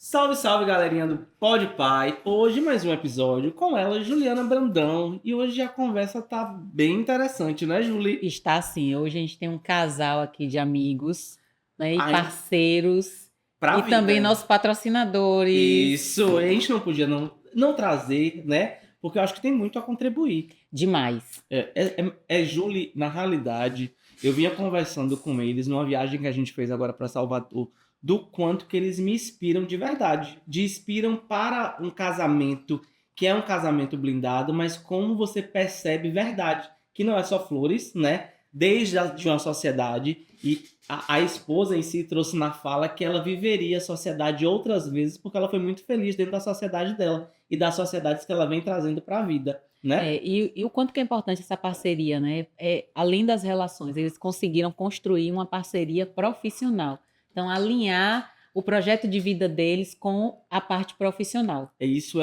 Salve, salve, galerinha do Pod Pai. Hoje mais um episódio com ela, Juliana Brandão. E hoje a conversa tá bem interessante, né, Juli? Está sim. Hoje a gente tem um casal aqui de amigos, né, e Ai, parceiros pra e vida. também nossos patrocinadores. Isso, a gente não podia não trazer, né? Porque eu acho que tem muito a contribuir. Demais. Juli, na realidade, eu vinha conversando com eles numa viagem que a gente fez agora para Salvador, do quanto que eles me inspiram de verdade. De inspiram para um casamento que é um casamento blindado, mas como você percebe verdade, que não é só flores, né? Desde de uma sociedade, e a esposa em si trouxe na fala que ela viveria a sociedade outras vezes porque ela foi muito feliz dentro da sociedade dela e das sociedades que ela vem trazendo para a vida, né? E o quanto que é importante essa parceria, né? Além das relações, eles conseguiram construir uma parceria profissional. Então, alinhar o projeto de vida deles com a parte profissional. Isso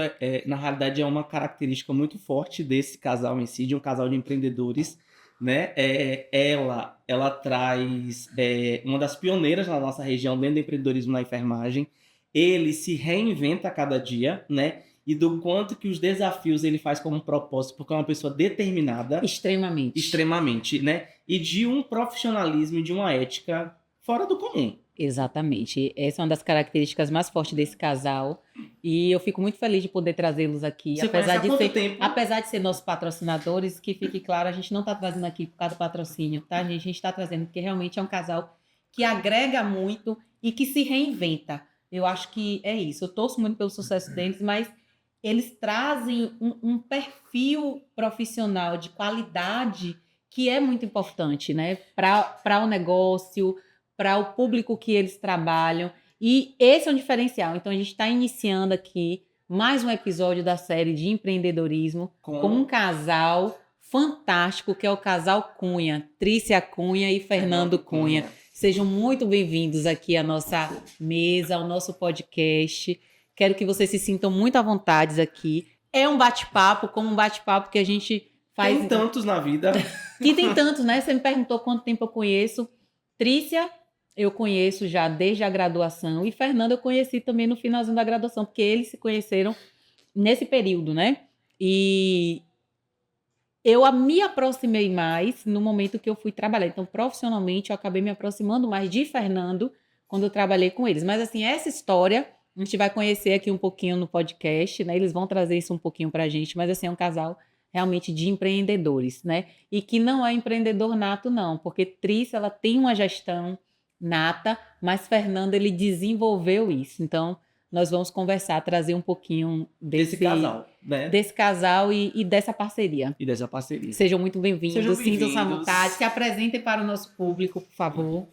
na realidade, é uma característica muito forte desse casal em si, de um casal de empreendedores, né? Ela traz uma das pioneiras na nossa região dentro do empreendedorismo na enfermagem. Ele se reinventa a cada dia, né? E do quanto que os desafios ele faz como propósito, porque é uma pessoa determinada. Extremamente, né? E de um profissionalismo e de uma ética fora do comum. Exatamente. Essa é uma das características mais fortes desse casal. E eu fico muito feliz de poder trazê-los aqui. Você conhece há quanto tempo? Apesar de ser nossos patrocinadores, que fique claro, a gente não está trazendo aqui por causa do patrocínio, tá? A gente está trazendo porque realmente é um casal que agrega muito e que se reinventa. Eu acho que é isso. Eu torço muito pelo sucesso deles, mas eles trazem um perfil profissional de qualidade que é muito importante, né? Para o negócio, para o público que eles trabalham. E esse é um diferencial. Então, a gente está iniciando aqui mais um episódio da série de empreendedorismo com um casal fantástico, que é o casal Cunha, Trícia Cunha e Fernando Cunha. Sejam muito bem-vindos aqui à nossa mesa, ao nosso podcast. Quero que vocês se sintam muito à vontade aqui. É um bate-papo, como um bate-papo que a gente faz... Tem tantos na vida. E tem tantos, né? Você me perguntou quanto tempo eu conheço. Trícia, eu conheço já desde a graduação. E Fernando eu conheci também no finalzinho da graduação, porque eles se conheceram nesse período, né? E eu me aproximei mais no momento que eu fui trabalhar. Então, profissionalmente, eu acabei me aproximando mais de Fernando quando eu trabalhei com eles. Mas, assim, essa história a gente vai conhecer aqui um pouquinho no podcast, né? Eles vão trazer isso um pouquinho pra gente. Mas, assim, é um casal realmente de empreendedores, né? E que não é empreendedor nato, não. Porque Trícia, ela tem uma gestão nata, mas Fernando, ele desenvolveu isso. Então, nós vamos conversar, trazer um pouquinho desse casal, né? Desse casal e dessa parceria. E dessa parceria. Sejam muito bem-vindos, sintam-se à vontade. Se apresentem para o nosso público, por favor.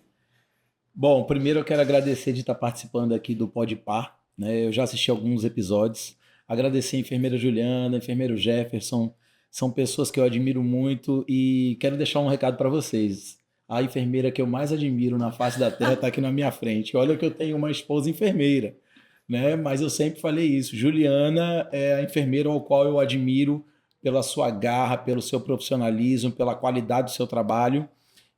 Bom, primeiro eu quero agradecer de estar participando aqui do Podpar, né? Eu já assisti alguns episódios. Agradecer a enfermeira Juliana, enfermeiro Jefferson. São pessoas que eu admiro muito e quero deixar um recado para vocês. A enfermeira que eu mais admiro na face da terra está aqui na minha frente. Olha que eu tenho uma esposa enfermeira, né? Mas eu sempre falei isso. Juliana é a enfermeira ao qual eu admiro pela sua garra, pelo seu profissionalismo, pela qualidade do seu trabalho.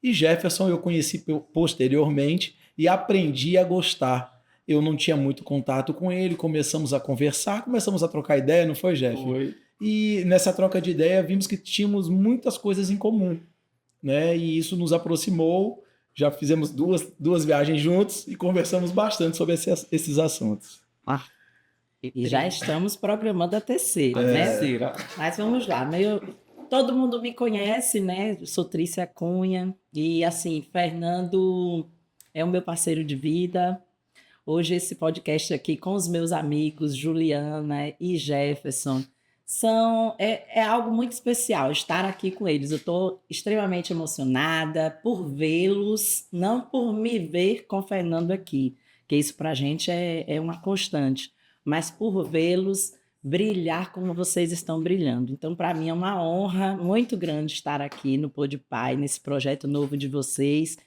E Jefferson eu conheci posteriormente e aprendi a gostar. Eu não tinha muito contato com ele, começamos a conversar, começamos a trocar ideia, não foi, Jeff? Foi. E nessa troca de ideia vimos que tínhamos muitas coisas em comum, né? E isso nos aproximou. Já fizemos duas viagens juntos e conversamos bastante sobre esses assuntos. E já estamos programando a terceira, né? Terceira. Mas vamos lá. Todo mundo me conhece, né? Eu sou Trícia Cunha. E, assim, Fernando é o meu parceiro de vida. Hoje, esse podcast aqui com os meus amigos Juliana e Jefferson é algo muito especial estar aqui com eles. Eu estou extremamente emocionada por vê-los, não por me ver com o Fernando aqui, que isso para a gente é uma constante, mas por vê-los brilhar como vocês estão brilhando. Então, para mim é uma honra muito grande estar aqui no Podpar, nesse projeto novo de vocês.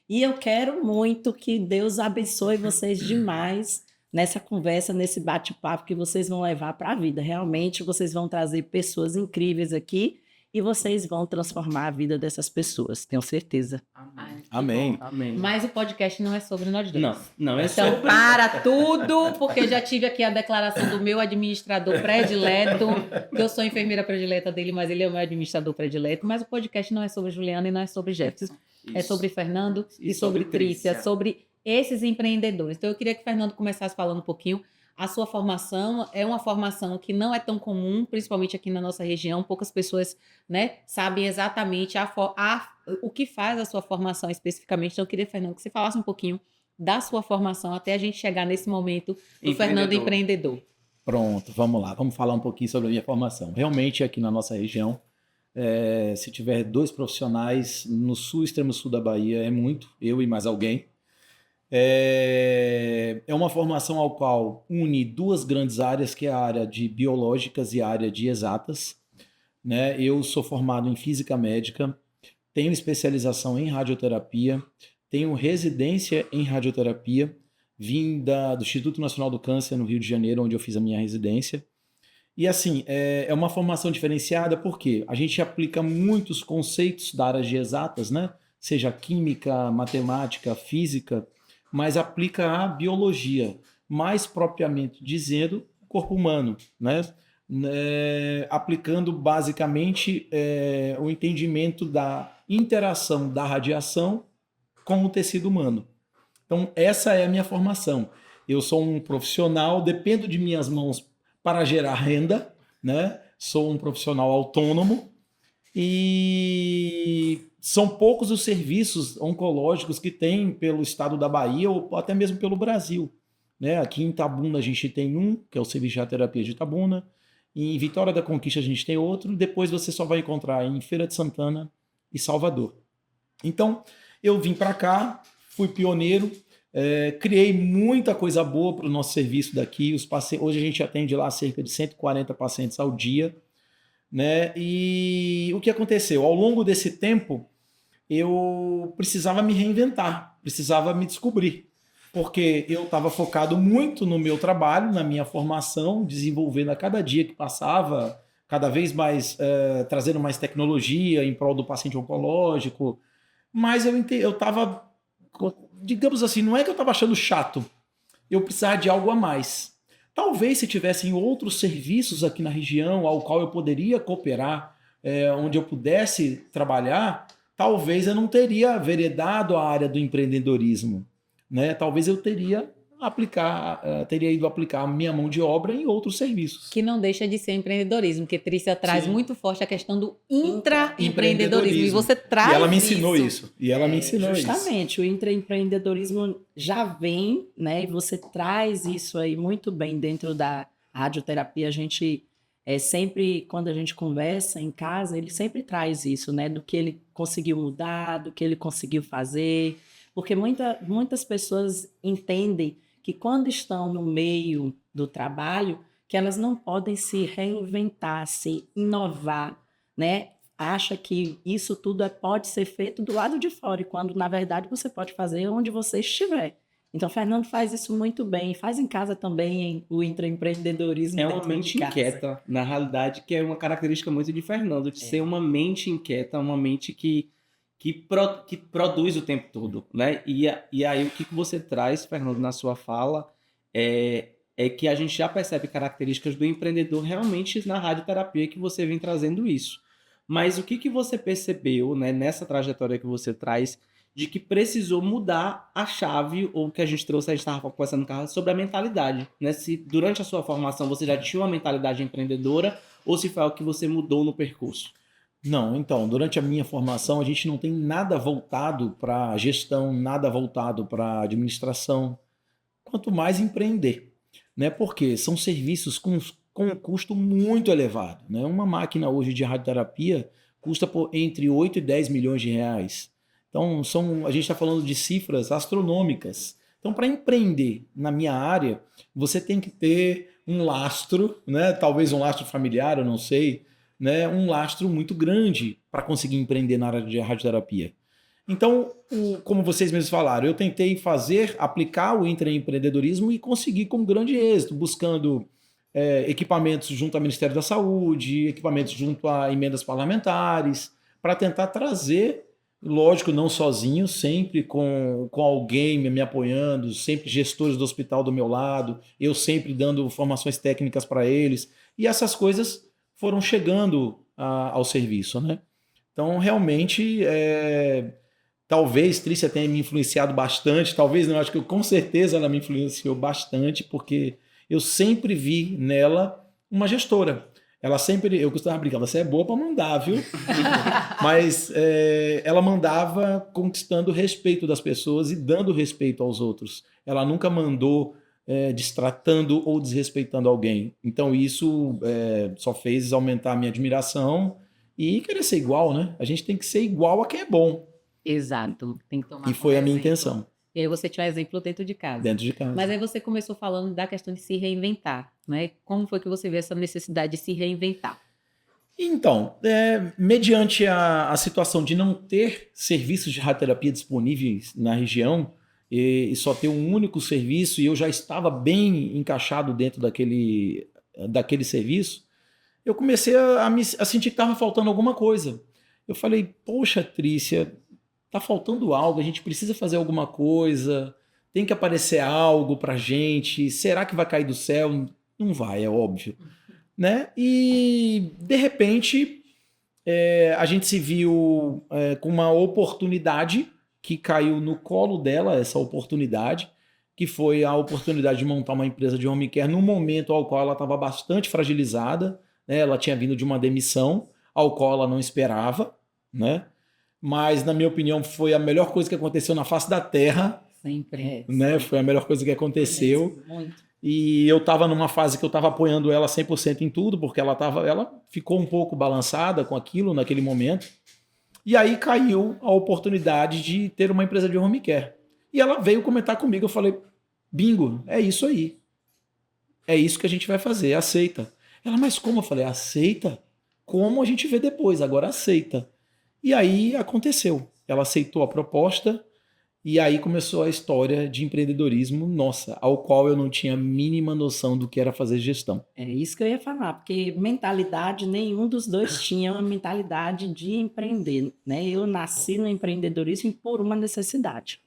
E eu quero muito que Deus abençoe vocês demais nessa conversa, nesse bate-papo que vocês vão levar para a vida. Realmente, vocês vão trazer pessoas incríveis aqui e vocês vão transformar a vida dessas pessoas, tenho certeza. Amém. Amém. Amém. Mas o podcast não é sobre nós dois. Não é Então, sobre... para tudo, porque eu já tive aqui a declaração do meu administrador predileto, que eu sou enfermeira predileta dele, mas ele é o meu administrador predileto. Mas o podcast não é sobre Juliana e não é sobre Jefferson. É Isso. sobre Fernando E e sobre sobre Trícia, Trícia. sobre esses empreendedores. Então, eu queria que o Fernando começasse falando um pouquinho. A sua formação é uma formação que não é tão comum, principalmente aqui na nossa região. Poucas pessoas, né, sabem exatamente o que faz a sua formação especificamente. Então, eu queria, Fernando, que você falasse um pouquinho da sua formação até a gente chegar nesse momento do Fernando empreendedor. Pronto, vamos lá. Vamos falar um pouquinho sobre a minha formação. Realmente, aqui na nossa região, se tiver 2 profissionais no sul, extremo sul da Bahia, é muito, eu e mais alguém. É uma formação ao qual une 2 grandes áreas, que é a área de biológicas e a área de exatas, né? Eu sou formado em física médica, tenho especialização em radioterapia, tenho residência em radioterapia, vim do Instituto Nacional do Câncer, no Rio de Janeiro, onde eu fiz a minha residência. E assim, é uma formação diferenciada porque a gente aplica muitos conceitos da área de exatas, né? Seja química, matemática, física, mas aplica a biologia, mais propriamente dizendo, o corpo humano, né? Aplicando basicamente o entendimento da interação da radiação com o tecido humano. Então, essa é a minha formação. Eu sou um profissional, dependo de minhas mãos para gerar renda, né? Sou um profissional autônomo e são poucos os serviços oncológicos que tem pelo estado da Bahia ou até mesmo pelo Brasil, né? Aqui em Itabuna a gente tem um, que é o Serviço de Radioterapia de Itabuna. Em Vitória da Conquista a gente tem outro. Depois você só vai encontrar em Feira de Santana e Salvador. Então, eu vim para cá, fui pioneiro, criei muita coisa boa para o nosso serviço daqui. Hoje a gente atende lá cerca de 140 pacientes ao dia, né? E o que aconteceu? Ao longo desse tempo, eu precisava me reinventar, precisava me descobrir, porque eu estava focado muito no meu trabalho, na minha formação, desenvolvendo a cada dia que passava, cada vez mais trazendo mais tecnologia em prol do paciente oncológico, mas eu estava, digamos assim, não é que eu estava achando chato, eu precisava de algo a mais. Talvez se tivessem outros serviços aqui na região ao qual eu poderia cooperar, onde eu pudesse trabalhar, talvez eu não teria veredado a área do empreendedorismo, né? Talvez eu teria ido aplicar a minha mão de obra em outros serviços. Que não deixa de ser empreendedorismo, porque Trícia traz Sim. muito forte a questão do intraempreendedorismo. E você traz E ela me ensinou isso. Justamente, o intraempreendedorismo já vem, né? E você traz isso aí muito bem dentro da radioterapia. A gente sempre, quando a gente conversa em casa, ele sempre traz isso, né? Do que ele conseguiu mudar, do que ele conseguiu fazer. Porque muitas pessoas entendem que quando estão no meio do trabalho, que elas não podem se reinventar, se inovar, né? Acha que isso tudo pode ser feito do lado de fora, e quando, na verdade, você pode fazer onde você estiver. Então, Fernando faz isso muito bem, faz em casa também o intraempreendedorismo. É uma mente inquieta, na realidade, que é uma característica muito de Fernando, de ser uma mente inquieta, uma mente que produz o tempo todo, né? E aí o que você traz, Fernando, na sua fala, é que a gente já percebe características do empreendedor realmente na radioterapia, que você vem trazendo isso. Mas o que você percebeu, né, nessa trajetória que você traz, de que precisou mudar a chave, ou que a gente estava conversando no carro, sobre a mentalidade, né? Se durante a sua formação você já tinha uma mentalidade empreendedora, ou se foi algo que você mudou no percurso? Não, então, durante a minha formação a gente não tem nada voltado para gestão, nada voltado para administração, quanto mais empreender, né? Porque são serviços com um custo muito elevado, né? Uma máquina hoje de radioterapia custa entre 8 e 10 milhões de reais. Então, a gente está falando de cifras astronômicas. Então, para empreender na minha área, você tem que ter um lastro, né? Talvez um lastro familiar, eu não sei, né? Um lastro muito grande para conseguir empreender na área de radioterapia. Então, como vocês mesmos falaram, eu tentei aplicar o intraempreendedorismo e consegui com grande êxito, buscando equipamentos junto ao Ministério da Saúde, equipamentos junto a emendas parlamentares, para tentar trazer Lógico, não sozinho, sempre com alguém me apoiando, sempre gestores do hospital do meu lado, eu sempre dando formações técnicas para eles. E essas coisas foram chegando ao serviço, né? Então, realmente, talvez Trícia tenha me influenciado bastante, talvez não, acho que com certeza ela me influenciou bastante, porque eu sempre vi nela uma gestora. Ela sempre, eu costumava brincar, você é boa para mandar, viu? Mas ela mandava conquistando o respeito das pessoas e dando respeito aos outros. Ela nunca mandou destratando ou desrespeitando alguém. Então isso só fez aumentar a minha admiração e querer ser igual, né? A gente tem que ser igual a quem é bom. Exato. Tem que tomar E foi como a minha exemplo. intenção, E aí você tinha exemplo dentro de casa. dentro de casa. Mas aí você começou falando da questão de se reinventar, né? Como foi que você vê essa necessidade de se reinventar? Então, mediante a situação de não ter serviços de radioterapia disponíveis na região e só ter um único serviço, e eu já estava bem encaixado dentro daquele serviço, eu comecei a sentir que estava faltando alguma coisa. Eu falei, poxa, Trícia, tá faltando algo, a gente precisa fazer alguma coisa, tem que aparecer algo pra gente, será que vai cair do céu? Não vai, é óbvio. Né? E de repente a gente se viu com uma oportunidade que caiu no colo dela, essa oportunidade, que foi a oportunidade de montar uma empresa de home care num momento ao qual ela estava bastante fragilizada, né? Ela tinha vindo de uma demissão, ao qual ela não esperava, né? Mas, na minha opinião, foi a melhor coisa que aconteceu na face da Terra, Sempre. né? Foi a melhor coisa que aconteceu. Muito. E eu estava numa fase que eu estava apoiando ela 100% em tudo, porque ela ficou um pouco balançada com aquilo naquele momento. E aí caiu a oportunidade de ter uma empresa de home care. E ela veio comentar comigo, eu falei, bingo, é isso aí. É isso que a gente vai fazer, aceita. Ela, mas como? Eu falei, aceita? Como a gente vê depois, agora aceita. E aí aconteceu. Ela aceitou a proposta, e aí começou a história de empreendedorismo, nossa, ao qual eu não tinha a mínima noção do que era fazer gestão. É isso que eu ia falar, porque mentalidade, nenhum dos dois tinha uma mentalidade de empreender, né? Eu nasci no empreendedorismo por uma necessidade.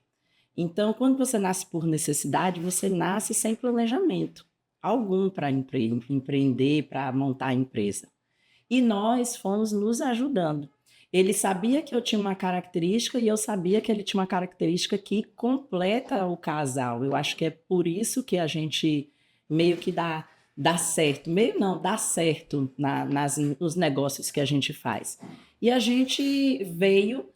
Então, quando você nasce por necessidade, você nasce sem planejamento algum para empreender, para montar a empresa. E nós fomos nos ajudando. Ele sabia que eu tinha uma característica e eu sabia que ele tinha uma característica que completa o casal. Eu acho que é por isso que a gente meio que dá certo. Meio não, dá certo nos negócios que a gente faz. E a gente veio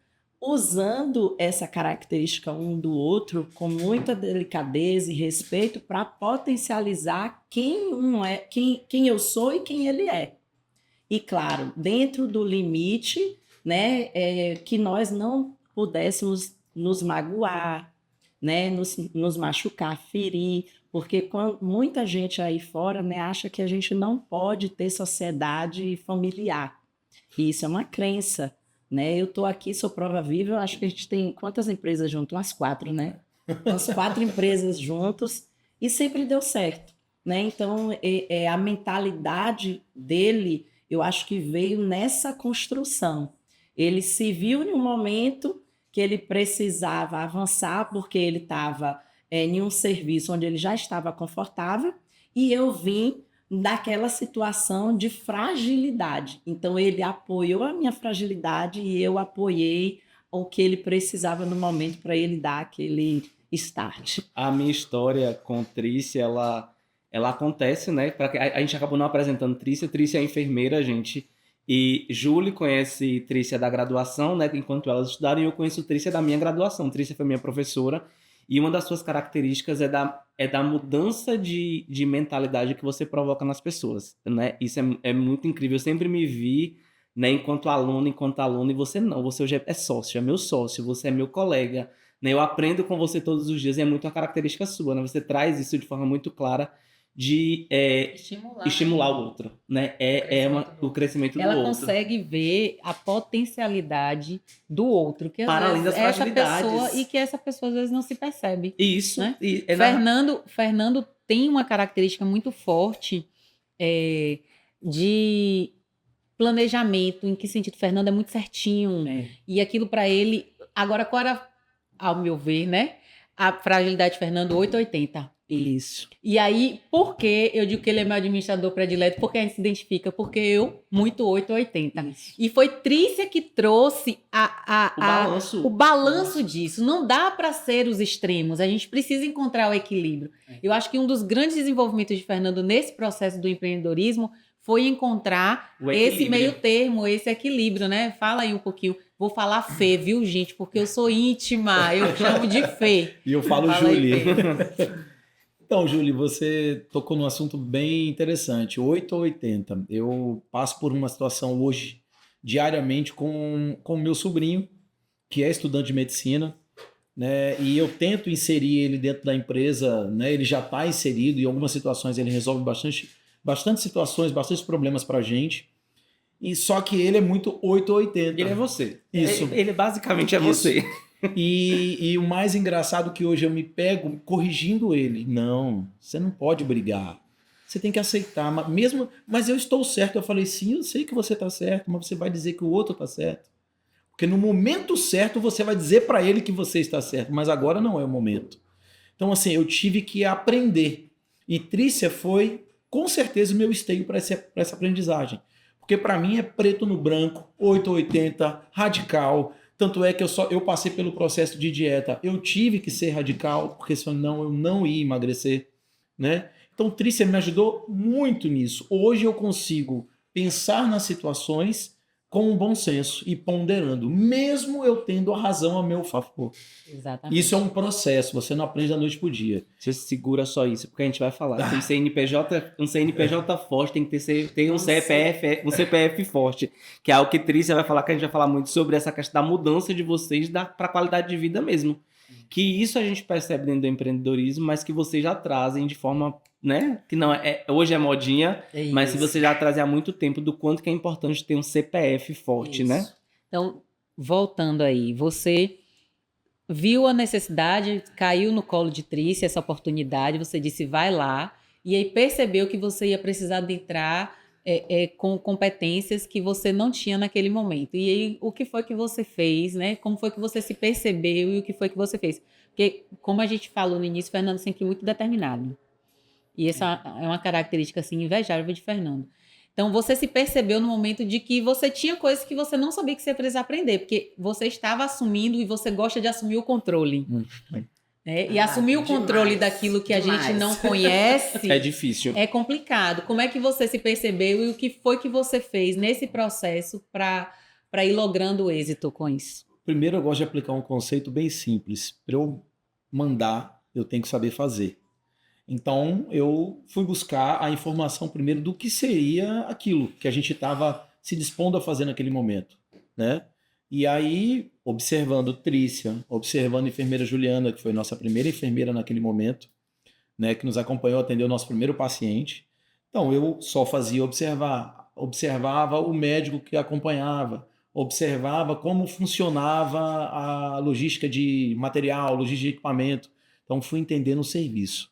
usando essa característica um do outro com muita delicadeza e respeito para potencializar quem um é, quem eu sou e quem ele é. E claro, dentro do limite, né, que nós não pudéssemos nos magoar, né, nos machucar, ferir, porque muita gente aí fora, né, acha que a gente não pode ter sociedade familiar. E isso é uma crença, né? Eu estou aqui, sou prova viva, eu acho que a gente tem quantas empresas juntas? Umas 4, né? Umas 4 empresas juntos e sempre deu certo, né? Então, a mentalidade dele, eu acho que veio nessa construção. Ele se viu em um momento que ele precisava avançar, porque ele estava em um serviço onde ele já estava confortável, e eu vim daquela situação de fragilidade. Então, ele apoiou a minha fragilidade e eu apoiei o que ele precisava no momento para ele dar aquele start. A minha história com Trícia, ela acontece, né? A gente acabou não apresentando Trícia. Trícia é enfermeira, gente. E Julie conhece Trícia da graduação, né? Enquanto elas estudaram, e eu conheço Trícia da minha graduação. Trícia foi minha professora. E uma das suas características é da mudança de mentalidade que você provoca nas pessoas, né? Isso é muito incrível. Eu sempre me vi, né, enquanto aluno, e você não. Você hoje é sócio, é meu sócio, você é meu colega, né? Eu aprendo com você todos os dias e é muito uma característica sua, né? Você traz isso de forma muito clara de estimular o outro, né? O crescimento do Ela outro. consegue ver a potencialidade do outro, que às Para além vezes das essa fragilidades. pessoa e que essa pessoa às vezes não se percebe. Isso. Né? E Fernando tem uma característica muito forte de planejamento, em que sentido? Fernando é muito certinho. E aquilo para ele... Agora, qual era, ao meu ver, né? A fragilidade de Fernando, 880. Isso. E aí, por que eu digo que ele é meu administrador predileto? Porque a gente se identifica, porque eu, muito 880. Isso. E foi Trícia que trouxe balanço. o balanço disso. Não dá para ser os extremos, a gente precisa encontrar o equilíbrio. Eu acho que um dos grandes desenvolvimentos de Fernando nesse processo do empreendedorismo foi encontrar O esse equilíbrio. meio termo, esse equilíbrio, né? Fala aí um pouquinho. Vou falar Fê, viu, gente? Porque eu sou íntima, eu chamo de Fê. E eu falo Fala aí, Júlia. Fê. Então, Júlia, você tocou num assunto bem interessante. 8 ou 80. Eu passo por uma situação hoje, diariamente, com o meu sobrinho, que é estudante de medicina, né? E eu tento inserir ele dentro da empresa, né? Ele já está inserido, e em algumas situações ele resolve bastante situações, bastante problemas para a gente. E só que ele é muito 8 ou 80. Ele é você. Isso. Ele basicamente é Isso. você. E o mais engraçado é que hoje eu me pego corrigindo ele. Não, você não pode brigar. Você tem que aceitar. Mas eu estou certo. Eu falei, sim, eu sei que você está certo, mas você vai dizer que o outro está certo. Porque no momento certo você vai dizer para ele que você está certo, mas agora não é o momento. Então, assim, eu tive que aprender. E Trícia foi, com certeza, o meu esteio para essa aprendizagem. Porque para mim é preto no branco, 880, radical. Tanto é que eu passei pelo processo de dieta. Eu tive que ser radical, porque senão eu não ia emagrecer, né? Então, Trícia me ajudou muito nisso. Hoje eu consigo pensar nas situações com um bom senso e ponderando, mesmo eu tendo a razão a meu favor. Exatamente. Isso é um processo, você não aprende da noite pro dia. Você segura só isso, porque a gente vai falar. Tem um CNPJ forte, tem que ter um CPF forte, que é algo que Trícia vai falar, que a gente vai falar muito sobre essa questão da mudança de vocês para a qualidade de vida mesmo. Que isso a gente percebe dentro do empreendedorismo, mas que vocês já trazem de forma, né? Que não hoje é modinha, mas se você já trazem há muito tempo do quanto que é importante ter um CPF forte, Isso. né? Então, voltando aí, você viu a necessidade, caiu no colo de Trícia essa oportunidade, você disse vai lá, e aí percebeu que você ia precisar de entrar com competências que você não tinha naquele momento. E aí, o que foi que você fez, né? Como foi que você se percebeu e o que foi que você fez? Porque, como a gente falou no início, Fernando sempre muito determinado. E essa é uma característica, assim, invejável de Fernando. Então, você se percebeu no momento de que você tinha coisas que você não sabia que você ia precisar aprender, porque você estava assumindo e você gosta de assumir o controle. Né? E assumir o controle daquilo que a gente não conhece É difícil. é complicado. Como é que você se percebeu e o que foi que você fez nesse processo para ir logrando o êxito com isso? Primeiro, eu gosto de aplicar um conceito bem simples. Para eu mandar, eu tenho que saber fazer. Então, eu fui buscar a informação primeiro do que seria aquilo que a gente estava se dispondo a fazer naquele momento, né? E aí, observando Trícia, observando a enfermeira Juliana, que foi nossa primeira enfermeira naquele momento, né, que nos acompanhou, atendeu o nosso primeiro paciente. Então, eu só fazia observava o médico que acompanhava, observava como funcionava a logística de material, logística de equipamento. Então, fui entendendo o serviço.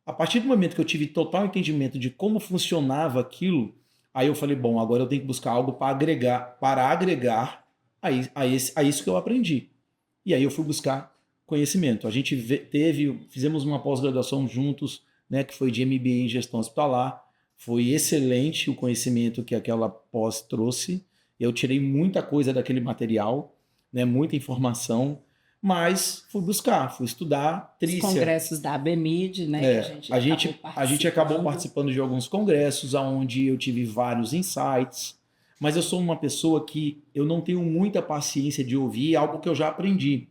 A partir do momento que eu tive total entendimento de como funcionava aquilo, aí eu falei, bom, agora eu tenho que buscar algo para agregar a isso que eu aprendi. E aí eu fui buscar conhecimento. A gente fizemos uma pós-graduação juntos, né, que foi de MBA em gestão hospitalar. Foi excelente o conhecimento que aquela pós trouxe. Eu tirei muita coisa daquele material, né, muita informação, mas fui estudar Trícia. Os congressos da ABMID, né? A gente acabou participando de alguns congressos, onde eu tive vários insights, mas eu sou uma pessoa que eu não tenho muita paciência de ouvir algo que eu já aprendi.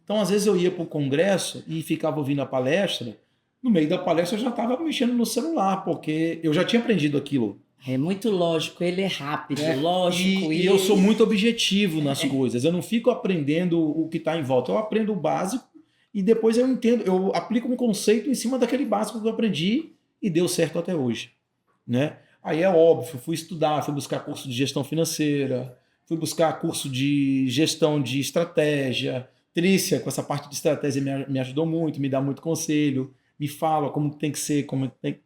Então, às vezes eu ia para o congresso e ficava ouvindo a palestra, no meio da palestra eu já estava mexendo no celular, porque eu já tinha aprendido aquilo. É muito lógico, ele é rápido, lógico. E eu sou muito objetivo nas coisas. Eu não fico aprendendo o que está em volta. Eu aprendo o básico e depois eu entendo, eu aplico um conceito em cima daquele básico que eu aprendi e deu certo até hoje, né? Aí é óbvio, fui estudar, fui buscar curso de gestão financeira, fui buscar curso de gestão de estratégia. Trícia, com essa parte de estratégia, me ajudou muito, me dá muito conselho. Me fala como tem que ser,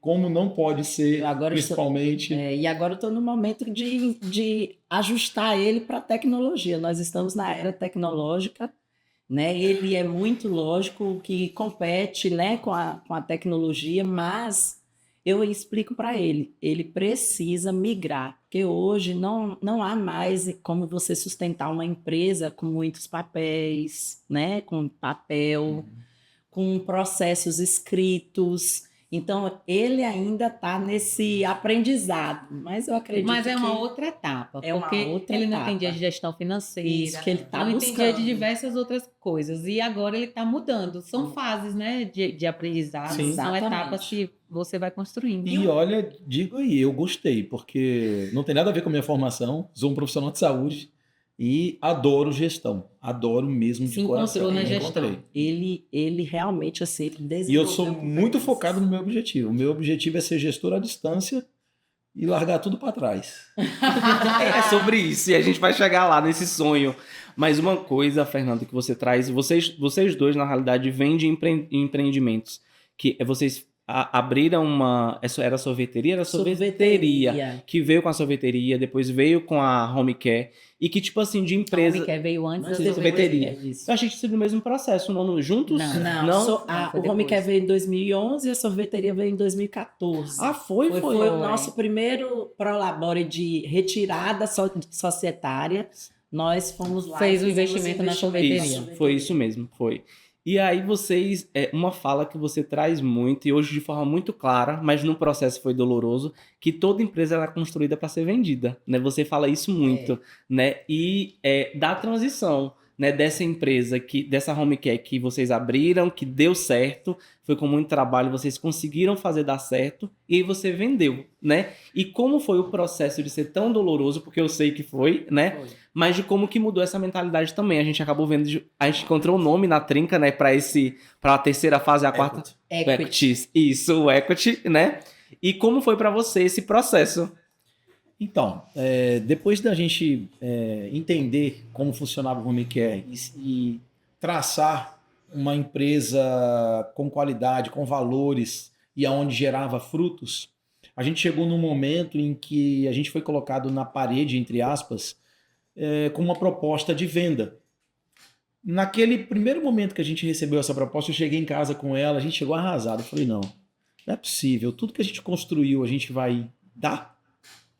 como não pode ser, Agora eu estou- principalmente. E agora eu estou no momento de ajustar ele para a tecnologia. Nós estamos na era tecnológica, né? Ele é muito lógico que compete, né, com a tecnologia, mas eu explico para ele precisa migrar, porque hoje não há mais como você sustentar uma empresa com muitos papéis, né, com papel, com processos escritos. Então, ele ainda está nesse aprendizado, mas eu acredito Mas é uma que outra etapa, é uma porque outra ele não etapa. entendia de gestão financeira, Isso que ele está não entendia de buscando. diversas outras coisas. E agora ele está mudando. São fases, né, de aprendizado, Sim. são Exatamente. etapas que você vai construindo. E olha, digo aí, eu gostei, porque não tem nada a ver com a minha formação, sou um profissional de saúde e adoro gestão, adoro mesmo de Se coração. encontrou na Me gestão. encontrei. Ele realmente assim, ele E desenvolveu eu sou muito competências. focado no meu objetivo. O meu objetivo é ser gestor à distância e largar tudo para trás. É sobre isso, e a gente vai chegar lá nesse sonho. Mas uma coisa, Fernando, que você traz, vocês dois, na realidade, vêm de empreendimentos, que vocês abriram uma... Era sorveteria? Era sorveteria. Que veio com a sorveteria, depois veio com a home care, e que, tipo assim, de A empresa... Home Care veio antes Antes da da sorveteria. sorveteria. Isso. Eu achei que tinha sido o mesmo processo, não juntos? Não, foi o Home depois. Care veio em 2011 e a sorveteria veio em 2014. Ah, foi? Foi o nosso primeiro prolabore de retirada societária. Nós fomos lá Fez e o fizemos investimento na investimento sorveteria. Isso, foi isso mesmo, foi. E aí vocês, uma fala que você traz muito, e hoje de forma muito clara, mas no processo foi doloroso, que toda empresa ela é construída para ser vendida, né? Você fala isso muito, né? E da transição, né, dessa empresa, dessa home care que vocês abriram, que deu certo, foi com muito trabalho, vocês conseguiram fazer dar certo, e aí você vendeu, né? E como foi o processo de ser tão doloroso, porque eu sei que foi, né? Foi. Mas de como que mudou essa mentalidade também. A gente acabou vendo, a gente encontrou um nome na trinca, né, para a terceira fase, a quarta. Equity. Isso, o equity, né? E como foi para você esse processo? Então, depois da gente entender como funcionava o home care e traçar uma empresa com qualidade, com valores e aonde gerava frutos, a gente chegou num momento em que a gente foi colocado na parede, entre aspas, com uma proposta de venda. Naquele primeiro momento que a gente recebeu essa proposta, eu cheguei em casa com ela, a gente chegou arrasado. Eu falei, não é possível, tudo que a gente construiu a gente vai dar?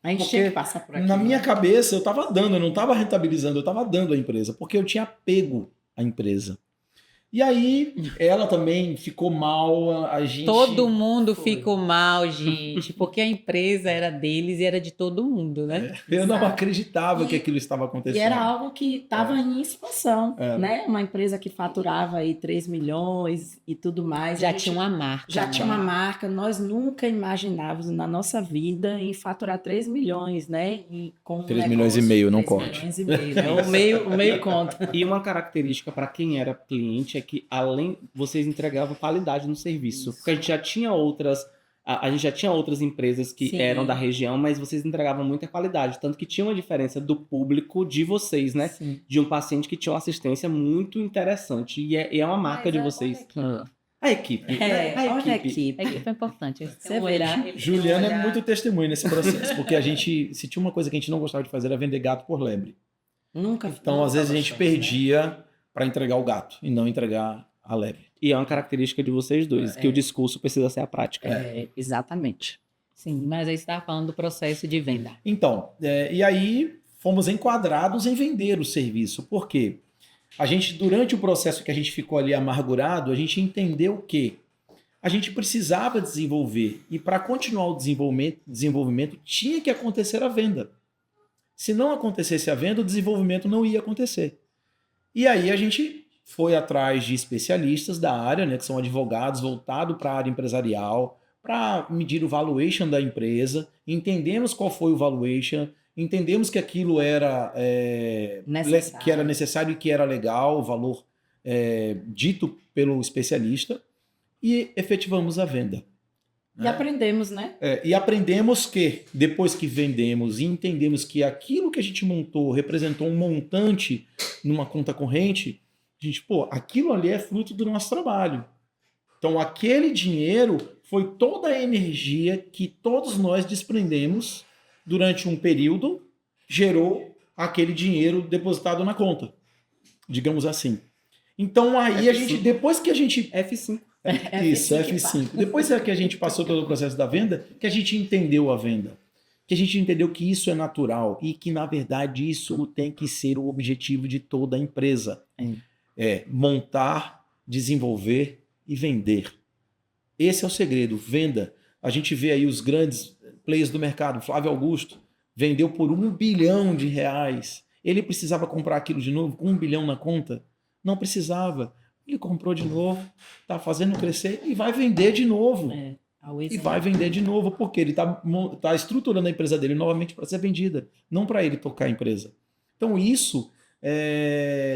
A gente Porque tinha que passar por aqui. Na minha cabeça, eu estava dando, eu não estava rentabilizando, eu estava dando a empresa, porque eu tinha apego à empresa. E aí, ela também ficou mal, a gente... Todo mundo ficou mal, gente, porque a empresa era deles e era de todo mundo, né? Eu não Exato. acreditava que E- aquilo estava acontecendo. E era algo que estava em expansão, É. né? Uma empresa que faturava aí 3 milhões e tudo mais. Já A gente tinha uma marca. já né? tinha uma marca. Nós nunca imaginávamos na nossa vida em faturar 3 milhões, né? E com 3 milhões e meio, não corte. 3 milhões e meio, né? O meio conta. E uma característica para quem era cliente é que, além, vocês entregavam qualidade no serviço. Porque a gente já tinha outras... A gente já tinha outras empresas que Sim. eram da região, mas vocês entregavam muita qualidade. Tanto que tinha uma diferença do público de vocês, né? Sim. De um paciente que tinha uma assistência muito interessante. E é uma marca de vocês. A equipe. Olha a equipe. A equipe é importante. Você verá. Juliana é muito testemunha nesse processo, porque a gente, se tinha uma coisa que a gente não gostava de fazer, era vender gato por lebre. Nunca. Então, às vezes, a gente gostamos, né? perdia para entregar o gato e não entregar a lebre. E é uma característica de vocês dois, que o discurso precisa ser a prática. Exatamente. Sim, mas aí você estava falando do processo de venda. Então, e aí fomos enquadrados em vender o serviço. Por quê? A gente, durante o processo que a gente ficou ali amargurado, a gente entendeu que a gente precisava desenvolver. E para continuar o desenvolvimento, tinha que acontecer a venda. Se não acontecesse a venda, o desenvolvimento não ia acontecer. E aí a gente foi atrás de especialistas da área, né, que são advogados voltados para a área empresarial, para medir o valuation da empresa. Entendemos qual foi o valuation, entendemos que aquilo era, Necessário. que era necessário e que era legal, o valor dito pelo especialista, e efetivamos a venda. E aprendemos, né? E aprendemos que, depois que vendemos e entendemos que aquilo que a gente montou representou um montante numa conta corrente, a gente, aquilo ali é fruto do nosso trabalho. Então, aquele dinheiro foi toda a energia que todos nós desprendemos durante um período, gerou aquele dinheiro depositado na conta, digamos assim. Então, aí a gente, depois que a gente... F5. Isso, F5. Depois que a gente passou pelo processo da venda, que a gente entendeu a venda. Que a gente entendeu que isso é natural e que, na verdade, isso tem que ser o objetivo de toda a empresa. É montar, desenvolver e vender. Esse é o segredo, venda. A gente vê aí os grandes players do mercado. Flávio Augusto vendeu por R$1 bilhão. Ele precisava comprar aquilo de novo com R$1 bilhão na conta? Não precisava. Ele comprou de novo, está fazendo crescer e vai vender de novo. E vai vender de novo, porque ele está estruturando a empresa dele novamente para ser vendida, não para ele tocar a empresa. Então isso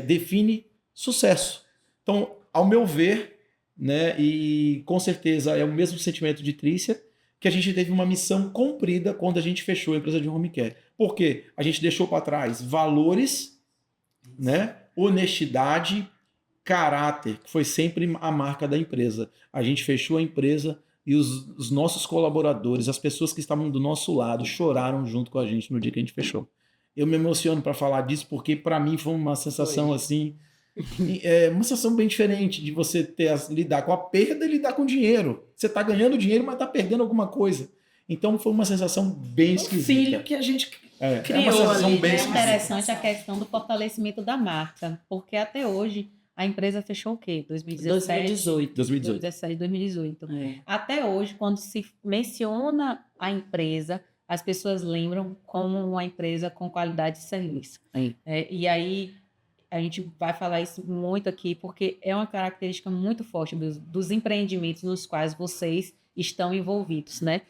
define sucesso. Então, ao meu ver, né, e com certeza é o mesmo sentimento de Trícia, que a gente teve uma missão cumprida quando a gente fechou a empresa de home care. Por quê? A gente deixou para trás valores, né, honestidade, caráter, que foi sempre a marca da empresa. A gente fechou a empresa e os nossos colaboradores, as pessoas que estavam do nosso lado, choraram junto com a gente no dia que a gente fechou. Eu me emociono para falar disso porque para mim foi uma sensação assim, uma sensação bem diferente de você lidar com a perda e lidar com o dinheiro. Você está ganhando dinheiro, mas está perdendo alguma coisa. Então foi uma sensação bem esquisita. Filho que a gente criou uma sensação ali, bem É esquisita. interessante a questão do fortalecimento da marca, porque até hoje a empresa fechou o quê? 2017? 2017, 2018. Até hoje, quando se menciona a empresa, as pessoas lembram como uma empresa com qualidade de serviço. E aí a gente vai falar isso muito aqui, porque é uma característica muito forte dos empreendimentos nos quais vocês estão envolvidos, né?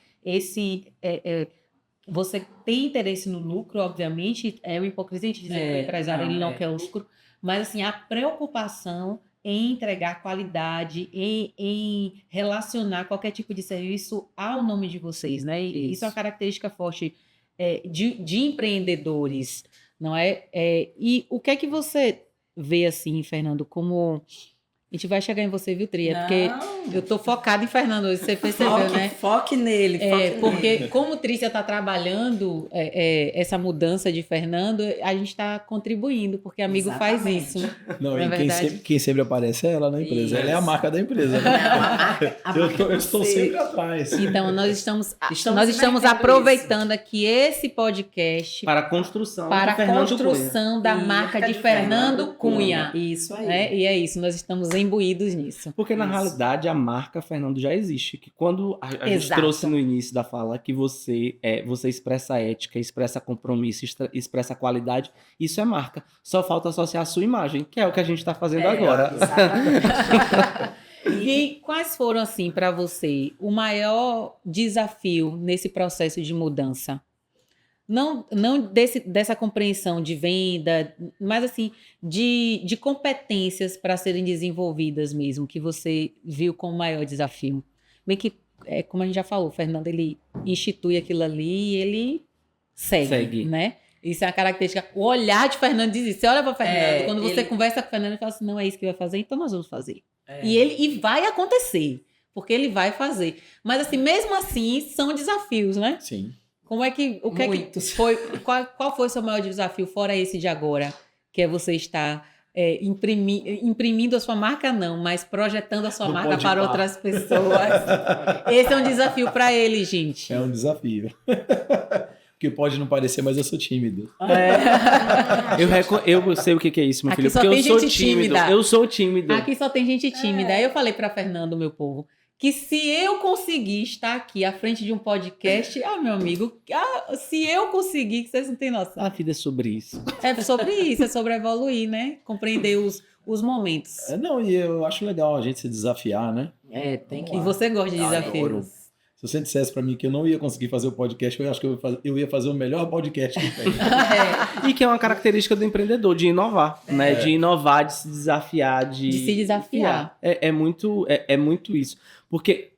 Você tem interesse no lucro, obviamente, é uma hipocrisia de dizer que o empresário ele não quer lucro, mas assim, a preocupação em entregar qualidade, em relacionar qualquer tipo de serviço ao nome de vocês, né? E isso é uma característica forte de empreendedores, não é? E o que é que você vê, assim, Fernando, como... A gente vai chegar em você, viu, Tria? Porque eu tô focada em Fernando hoje, você percebeu, né? Foque nele. Porque como Trícia está trabalhando essa mudança de Fernando, a gente está contribuindo, porque amigo faz isso. Não, é e quem sempre aparece é ela na empresa. Isso. Ela é a marca da empresa. Né? Eu estou sempre atrás. Então, nós estamos marcando aproveitando aqui esse podcast Para a construção para de a Fernando construção da marca de Fernando Cunha. Isso aí. Né? E é isso, nós estamos imbuídos nisso. Porque, na realidade, a marca Fernando já existe. Que quando a gente Exato. trouxe no início da fala que você expressa ética, expressa compromisso, expressa qualidade, isso é marca. Só falta associar a sua imagem, que é o que a gente está fazendo agora. E quais foram, assim, para você, o maior desafio nesse processo de mudança? Não dessa compreensão de venda, mas assim, de competências para serem desenvolvidas mesmo, que você viu como maior desafio. Bem que, como a gente já falou, o Fernando, ele institui aquilo ali e ele segue. Né? Isso é uma característica. O olhar de Fernando diz isso. Você olha para Fernando, quando você conversa com o Fernando, ele fala assim, não é isso que vai fazer, então nós vamos fazer. E vai acontecer, porque ele vai fazer. Mas assim, mesmo assim, são desafios, né? Sim. Como é que, qual foi o seu maior desafio, fora esse de agora, que é você estar imprimindo a sua marca, não, mas projetando a sua marca para outras pessoas? Esse é um desafio para ele, gente. É um desafio. Porque pode não parecer, mas eu sou tímido. Eu sei o que é isso, meu Aqui filho, só porque tem eu sou gente tímido. tímida. Eu sou tímido. Aqui só tem gente tímida. Aí eu falei para Fernando, meu povo, que se eu conseguir estar aqui à frente de um podcast, meu amigo, se eu conseguir, que vocês não têm noção. A vida é sobre isso. É sobre isso, é sobre evoluir, né? Compreender os momentos. Não, e eu acho legal a gente se desafiar, né? Tem que... E você gosta de desafios? Se você dissesse para mim que eu não ia conseguir fazer o podcast, eu acho que eu ia fazer o melhor podcast que tem. E que é uma característica do empreendedor, de inovar, né? De inovar, de se desafiar, de se desafiar. É muito isso. Porque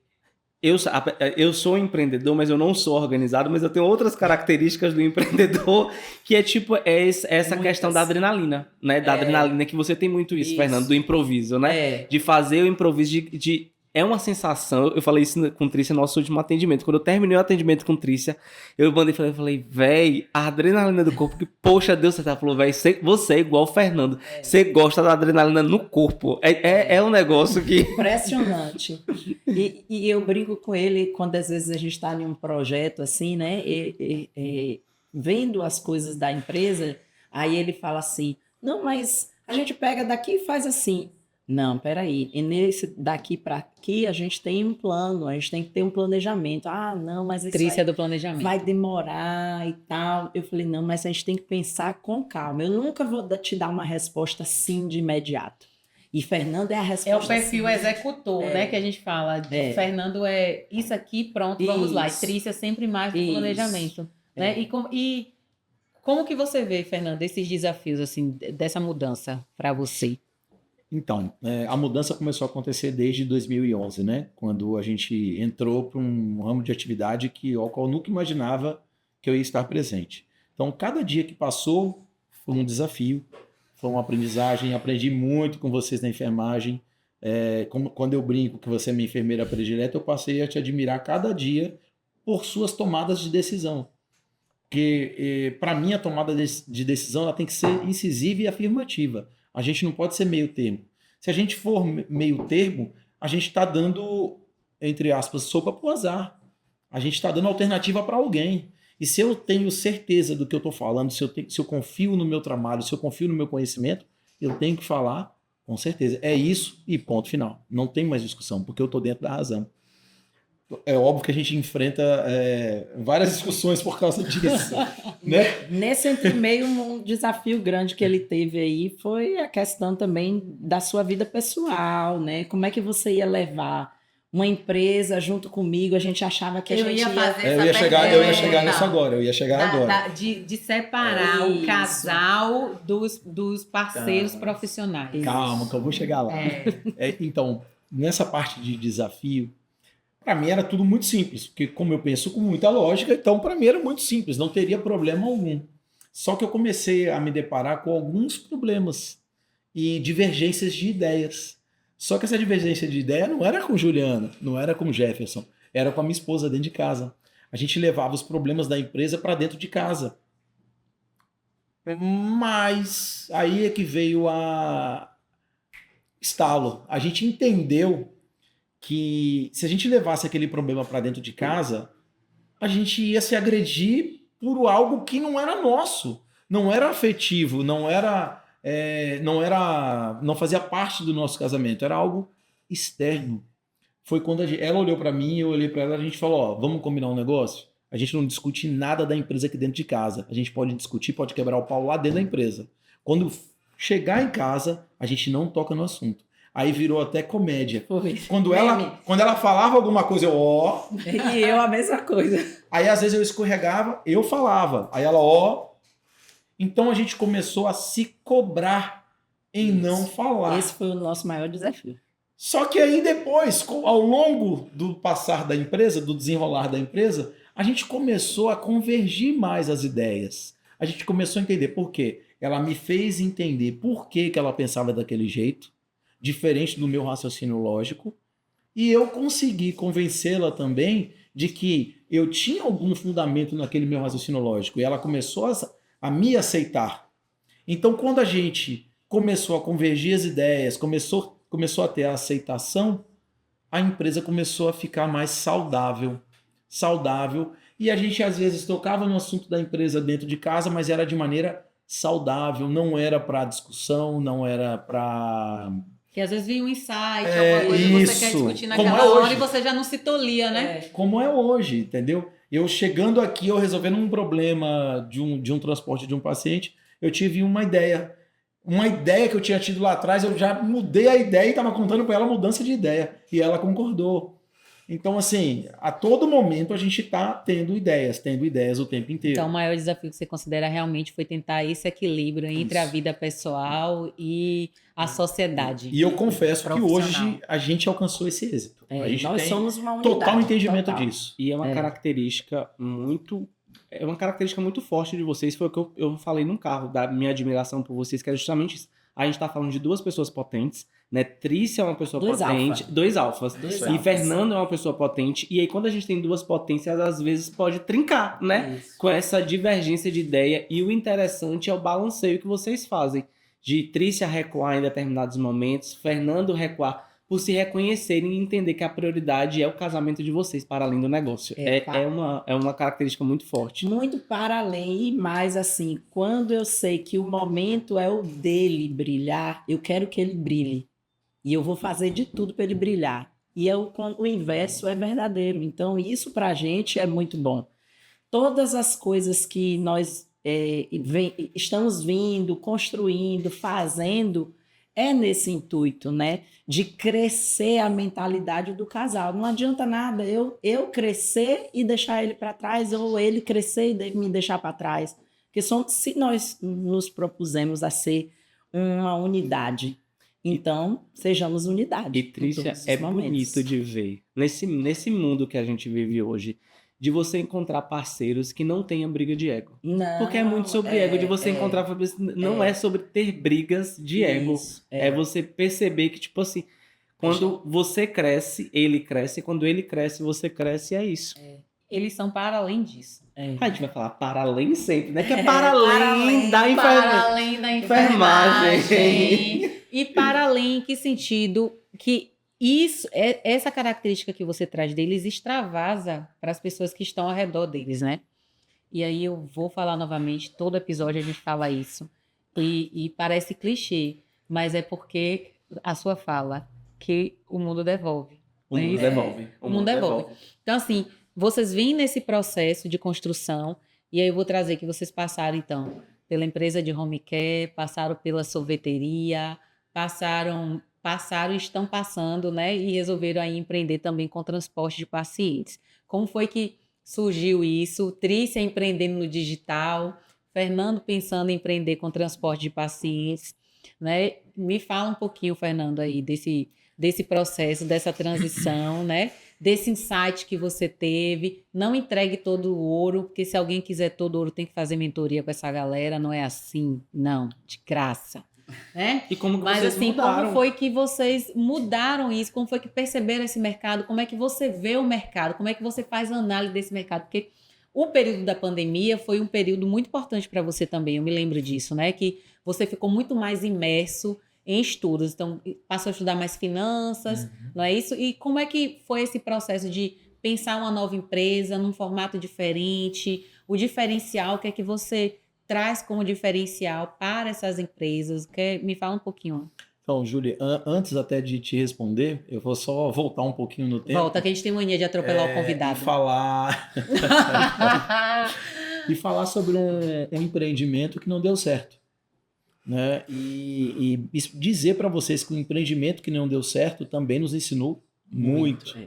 eu sou empreendedor, mas eu não sou organizado, mas eu tenho outras características do empreendedor, que é tipo essa questão da adrenalina, né? Da adrenalina, que você tem muito isso, Fernando, do improviso, né? De fazer o improviso, de é uma sensação, eu falei isso com Trícia no nosso último atendimento, quando eu terminei o atendimento com Trícia, eu mandei e falei, véi, a adrenalina do corpo, que poxa Deus, você falou, véi, você é igual o Fernando, você gosta da adrenalina no corpo, é um negócio que... Impressionante. E eu brinco com ele quando às vezes a gente está em um projeto assim, né, vendo as coisas da empresa, aí ele fala assim, não, mas a gente pega daqui e faz assim. Não, peraí, e nesse daqui para aqui a gente tem um plano, a gente tem que ter um planejamento. Ah, não, mas isso Trícia aí do planejamento. vai demorar e tal. Eu falei, não, mas a gente tem que pensar com calma. Eu nunca vou te dar uma resposta sim de imediato. E Fernando é a resposta. É o perfil sim. executor, né, que a gente fala. Fernando é isso aqui, pronto, vamos lá. E Isso. Trícia sempre mais do Isso. planejamento. Né? E como que você vê, Fernando, esses desafios, assim, dessa mudança para você? Então, a mudança começou a acontecer desde 2011, né? Quando a gente entrou para um ramo de atividade ao qual eu nunca imaginava que eu ia estar presente. Então, cada dia que passou foi um desafio, foi uma aprendizagem. Aprendi muito com vocês na enfermagem. Quando eu brinco que você é minha enfermeira predileta, eu passei a te admirar cada dia por suas tomadas de decisão. Porque, para mim, a tomada de decisão ela tem que ser incisiva e afirmativa. A gente não pode ser meio termo. Se a gente for meio termo, a gente está dando, entre aspas, sopa para o azar. A gente está dando alternativa para alguém. E se eu tenho certeza do que eu estou falando, se eu confio no meu trabalho, se eu confio no meu conhecimento, eu tenho que falar com certeza. É isso e ponto final. Não tem mais discussão, porque eu estou dentro da razão. É óbvio que a gente enfrenta várias discussões por causa disso, né? Nesse entremeio, um desafio grande que ele teve aí foi a questão também da sua vida pessoal, né? Como é que você ia levar uma empresa junto comigo? A gente achava que a gente ia... Eu ia chegar nisso agora, De separar o casal dos parceiros profissionais. Calma, que eu vou chegar lá. Então, nessa parte de desafio, para mim era tudo muito simples, porque como eu penso com muita lógica, então para mim era muito simples, não teria problema algum. Só que eu comecei a me deparar com alguns problemas e divergências de ideias. Só que essa divergência de ideia não era com Juliana, não era com Jefferson, era com a minha esposa dentro de casa. A gente levava os problemas da empresa para dentro de casa. Mas aí é que veio a estalo. A gente entendeu que se a gente levasse aquele problema para dentro de casa, a gente ia se agredir por algo que não era nosso, não era afetivo, não fazia parte do nosso casamento, era algo externo. Foi quando ela olhou para mim, eu olhei para ela, a gente falou, ó, vamos combinar um negócio? A gente não discute nada da empresa aqui dentro de casa. A gente pode discutir, pode quebrar o pau lá dentro da empresa. Quando chegar em casa, a gente não toca no assunto. Aí virou até comédia. Foi. Quando ela falava alguma coisa, eu, E eu a mesma coisa. Aí às vezes eu escorregava, eu falava. Aí ela, Então a gente começou a se cobrar em não falar. Esse foi o nosso maior desafio. Só que aí depois, ao longo do passar da empresa, do desenrolar da empresa, a gente começou a convergir mais as ideias. A gente começou a entender por quê. Ela me fez entender por que ela pensava daquele jeito, diferente do meu raciocínio lógico, e eu consegui convencê-la também de que eu tinha algum fundamento naquele meu raciocínio lógico, e ela começou a me aceitar. Então, quando a gente começou a convergir as ideias, começou a ter a aceitação, a empresa começou a ficar mais saudável, e a gente às vezes tocava no assunto da empresa dentro de casa, mas era de maneira saudável, não era para discussão, não era para... Que às vezes vinha um insight, alguma coisa que você quer discutir naquela hora e você já não se tolia, né? Como é hoje, entendeu? Eu chegando aqui, eu resolvendo um problema de um transporte de um paciente, eu tive uma ideia. Uma ideia que eu tinha tido lá atrás, eu já mudei a ideia e estava contando para ela a mudança de ideia. E ela concordou. Então, assim, a todo momento a gente está tendo ideias o tempo inteiro. Então, o maior desafio que você considera realmente foi tentar esse equilíbrio entre a vida pessoal e a sociedade. E eu confesso que hoje a gente alcançou esse êxito. A gente nós tem somos uma unidade, total entendimento disso. E é uma característica muito... É uma característica muito forte de vocês, foi o que eu falei no carro, da minha admiração por vocês, que é justamente isso. a gente tá falando de duas pessoas potentes, né? Trícia é uma pessoa Dois potente, alfa. dois alfas. Dois E alfas. Fernando é uma pessoa potente. E aí, quando a gente tem duas potências, às vezes pode trincar, né? Isso. Com essa divergência de ideia. E o interessante é o balanceio que vocês fazem. De Trícia recuar em determinados momentos, Fernando recuar, por se reconhecerem e entender que a prioridade é o casamento de vocês, para além do negócio. Tá. É uma característica muito forte. Muito para além, e mais assim, quando eu sei que o momento é o dele brilhar, eu quero que ele brilhe. E eu vou fazer de tudo para ele brilhar. E o inverso é verdadeiro. Então, isso para a gente é muito bom. Todas as coisas que nós estamos vindo, construindo, fazendo, é nesse intuito, né? De crescer a mentalidade do casal. Não adianta nada eu crescer e deixar ele para trás, ou ele crescer e me deixar para trás. Porque se nós nos propusemos a ser uma unidade, então sejamos unidade. E Trícia, é bonito de ver, nesse mundo que a gente vive hoje, de você encontrar parceiros que não tenham briga de ego. Não, Porque é muito sobre ego, de você encontrar... Não é sobre ter brigas de ego. É você perceber que, tipo assim, quando você cresce, ele cresce. Quando ele cresce, você cresce, e é isso. Eles são para além disso. A gente vai falar para além sempre, né? Que é para além da Para enfermagem. além da Enfermagem. enfermagem. E para além, em que sentido? Que essa característica que você traz deles extravasa para as pessoas que estão ao redor deles, né? E aí eu vou falar novamente, todo episódio a gente fala isso. E parece clichê, mas é porque a sua fala, que o mundo devolve. O mundo devolve. O mundo devolve. Então, assim, vocês vêm nesse processo de construção, e aí eu vou trazer que vocês passaram, então, pela empresa de home care, passaram pela sorveteria, passaram e estão passando, né? E resolveram aí empreender também com transporte de pacientes. Como foi que surgiu isso? Trícia empreendendo no digital, Fernando pensando em empreender com transporte de pacientes, né? Me fala um pouquinho, Fernando, aí desse processo, dessa transição, né? Desse insight que você teve. Não entregue todo o ouro, porque se alguém quiser todo o ouro, tem que fazer mentoria com essa galera. Não é assim, não, de graça. Né? E como que Mas vocês assim, mudaram? como foi que vocês mudaram isso? Como foi que perceberam esse mercado? Como é que você vê o mercado? Como é que você faz a análise desse mercado? Porque o período da pandemia foi um período muito importante para você também, eu me lembro disso, né? Que você ficou muito mais imerso em estudos, então passou a estudar mais finanças, não é isso? E como é que foi esse processo de pensar uma nova empresa num formato diferente? O diferencial, o que é que você traz como diferencial para essas empresas? Me fala um pouquinho. Então, Júlia, antes até de te responder, eu vou só voltar um pouquinho no tempo. Volta, que a gente tem mania de atropelar o convidado. E falar sobre um empreendimento que não deu certo. Né? E dizer para vocês que o empreendimento que não deu certo também nos ensinou muito.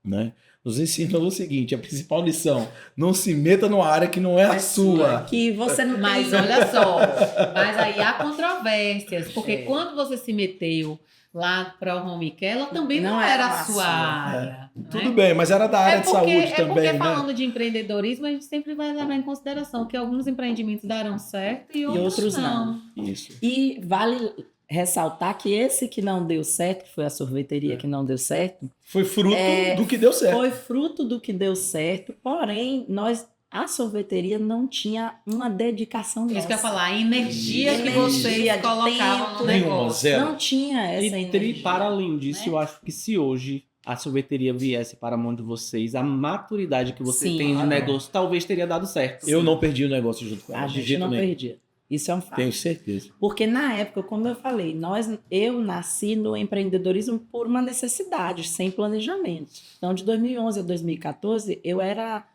Né? Nos ensinou o seguinte, a principal lição: não se meta numa área que não é a sua. Que você não Mas olha só, mas aí há controvérsias, porque quando você se meteu lá para o home care, ela também não era a sua área. Né? Tudo bem, mas era da área de saúde também, porque né? falando de empreendedorismo, a gente sempre vai levar em consideração que alguns empreendimentos darão certo e outros não. Isso. E vale ressaltar que esse que não deu certo, que foi a sorveteria que não deu certo, foi fruto do que deu certo. Foi fruto do que deu certo, porém, a sorveteria não tinha uma dedicação dessa. Isso que eu ia falar, a energia que vocês colocavam no negócio. Não tinha essa energia. Para além disso, eu acho que se hoje a sorveteria viesse para a mão de vocês, a maturidade que você tem de negócio talvez teria dado certo. Eu não perdi o negócio junto com ela. A gente não perdia. Isso é um fato. Tenho certeza. Porque na época, como eu falei, eu nasci no empreendedorismo por uma necessidade, sem planejamento. Então, de 2011 a 2014, eu era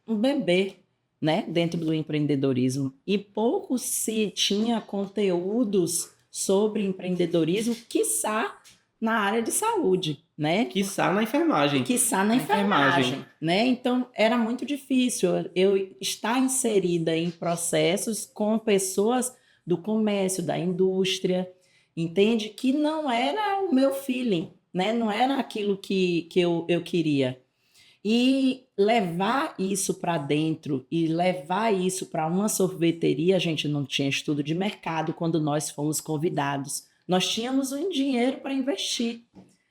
um bebê, né, dentro do empreendedorismo. E pouco se tinha conteúdos sobre empreendedorismo, quiçá na área de saúde, né? Quiçá na enfermagem. Quiçá na enfermagem, né? Então, era muito difícil eu estar inserida em processos com pessoas do comércio, da indústria, entende? Que não era o meu feeling, né? Não era aquilo que eu queria. E levar isso para dentro e levar isso para uma sorveteria, a gente não tinha estudo de mercado quando nós fomos convidados. Nós tínhamos um dinheiro para investir.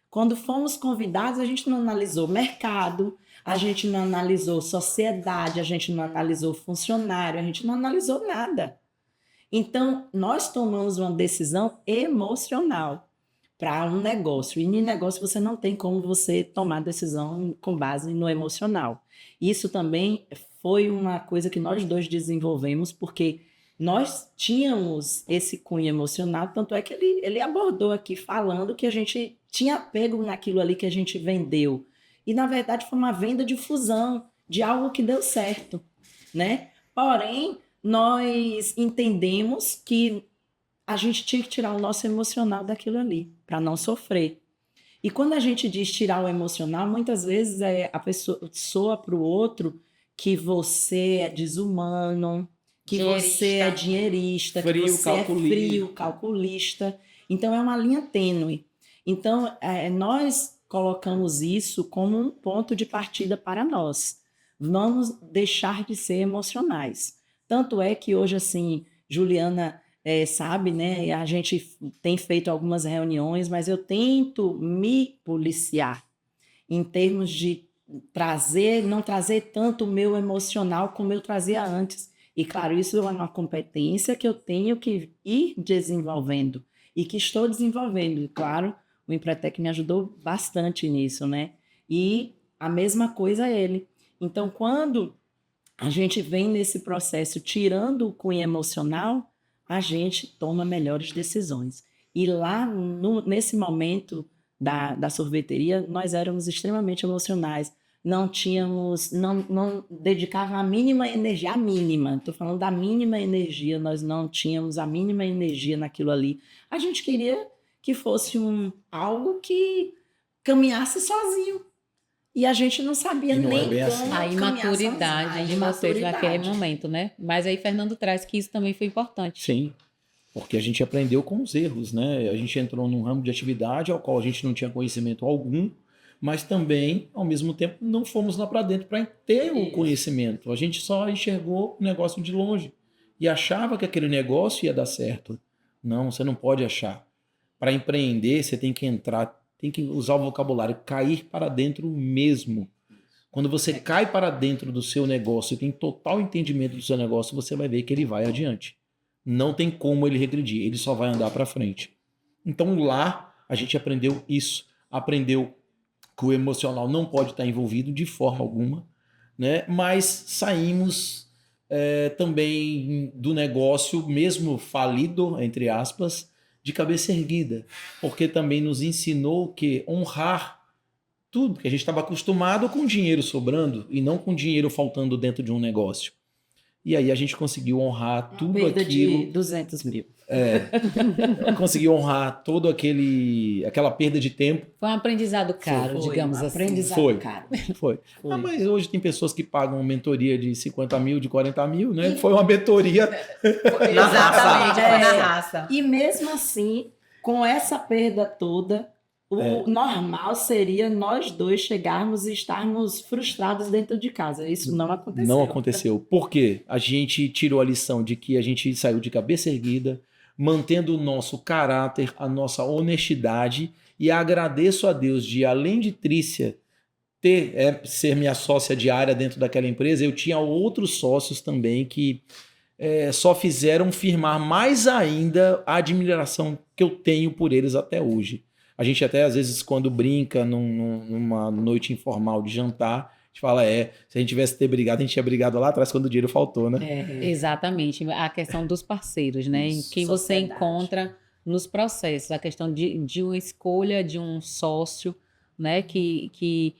Quando fomos convidados, a gente não analisou mercado, a gente não analisou sociedade, a gente não analisou funcionário, a gente não analisou nada. Então, nós tomamos uma decisão emocional para um negócio. E em negócio você não tem como você tomar decisão com base no emocional. Isso também foi uma coisa que nós dois desenvolvemos, porque nós tínhamos esse cunho emocional, tanto é que ele abordou aqui falando que a gente tinha pego naquilo ali que a gente vendeu. E, na verdade, foi uma venda de fusão, de algo que deu certo, né? Porém, nós entendemos que a gente tinha que tirar o nosso emocional daquilo ali, para não sofrer. E quando a gente diz tirar o emocional, muitas vezes a pessoa soa para o outro que você é desumano, que você é dinheirista, Frio, que você calculista. é frio, calculista. Então, é uma linha tênue. Então, nós colocamos isso como um ponto de partida para nós. Vamos deixar de ser emocionais. Tanto é que hoje, assim, Juliana sabe, né? A gente tem feito algumas reuniões, mas eu tento me policiar em termos de não trazer tanto o meu emocional como eu trazia antes. E, claro, isso é uma competência que eu tenho que ir desenvolvendo e que estou desenvolvendo. E, claro, o Empretec me ajudou bastante nisso, né? E a mesma coisa ele. Então, quando a gente vem nesse processo tirando o cunho emocional, a gente toma melhores decisões. E lá, nesse momento da sorveteria, nós éramos extremamente emocionais. Não dedicava a mínima energia, a mínima. Estou falando da mínima energia, nós não tínhamos a mínima energia naquilo ali. A gente queria que fosse algo que caminhasse sozinho. E a gente não sabia E não é nem bem como assim. A imaturidade de vocês naquele imaturidade. momento, né? Mas aí Fernando traz que isso também foi importante. Sim, porque a gente aprendeu com os erros, né? A gente entrou num ramo de atividade ao qual a gente não tinha conhecimento algum, mas também, ao mesmo tempo, não fomos lá para dentro para ter o conhecimento. A gente só enxergou o negócio de longe e achava que aquele negócio ia dar certo. Não, você não pode achar. Para empreender, você tem que entrar, tem que usar o vocabulário, cair para dentro mesmo. Quando você cai para dentro do seu negócio e tem total entendimento do seu negócio, você vai ver que ele vai adiante. Não tem como ele regredir, ele só vai andar para frente. Então lá a gente aprendeu isso, aprendeu que o emocional não pode estar envolvido de forma alguma, né? Mas saímos também do negócio, mesmo falido, entre aspas, de cabeça erguida, porque também nos ensinou que honrar tudo, que a gente estava acostumado com dinheiro sobrando e não com dinheiro faltando dentro de um negócio. E aí a gente conseguiu honrar tudo Perda aquilo. de 200 mil. Conseguiu honrar todo aquela perda de tempo. Foi um aprendizado caro, digamos assim. Aprendizado Foi. caro. Foi. Foi. Ah, mas hoje tem pessoas que pagam mentoria de 50 mil, de 40 mil, né? Foi uma mentoria. Exatamente, foi na raça. E mesmo assim, com essa perda toda, o normal seria nós dois chegarmos e estarmos frustrados dentro de casa. Isso não aconteceu. Não aconteceu. Por quê? A gente tirou a lição de que a gente saiu de cabeça erguida, mantendo o nosso caráter, a nossa honestidade, e agradeço a Deus de, além de Trícia ser minha sócia diária dentro daquela empresa, eu tinha outros sócios também que só fizeram firmar mais ainda a admiração que eu tenho por eles até hoje. A gente até, às vezes, quando brinca numa noite informal de jantar, a gente fala, se a gente tivesse ter brigado, a gente tinha brigado lá atrás quando o dinheiro faltou, né? Exatamente. A questão dos parceiros, né? Em quem você Sociedade. encontra nos processos. A questão de uma escolha de um sócio, né? Que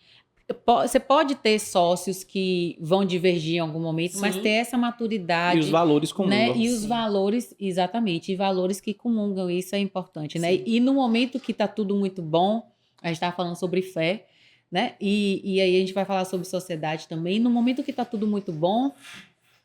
você pode ter sócios que vão divergir em algum momento, mas Sim. ter essa maturidade. E os valores comungam. Né? E os valores, exatamente, e valores que comungam, isso é importante, né? E no momento que está tudo muito bom, a gente estava falando sobre fé, né? E aí a gente vai falar sobre sociedade também. No momento que está tudo muito bom,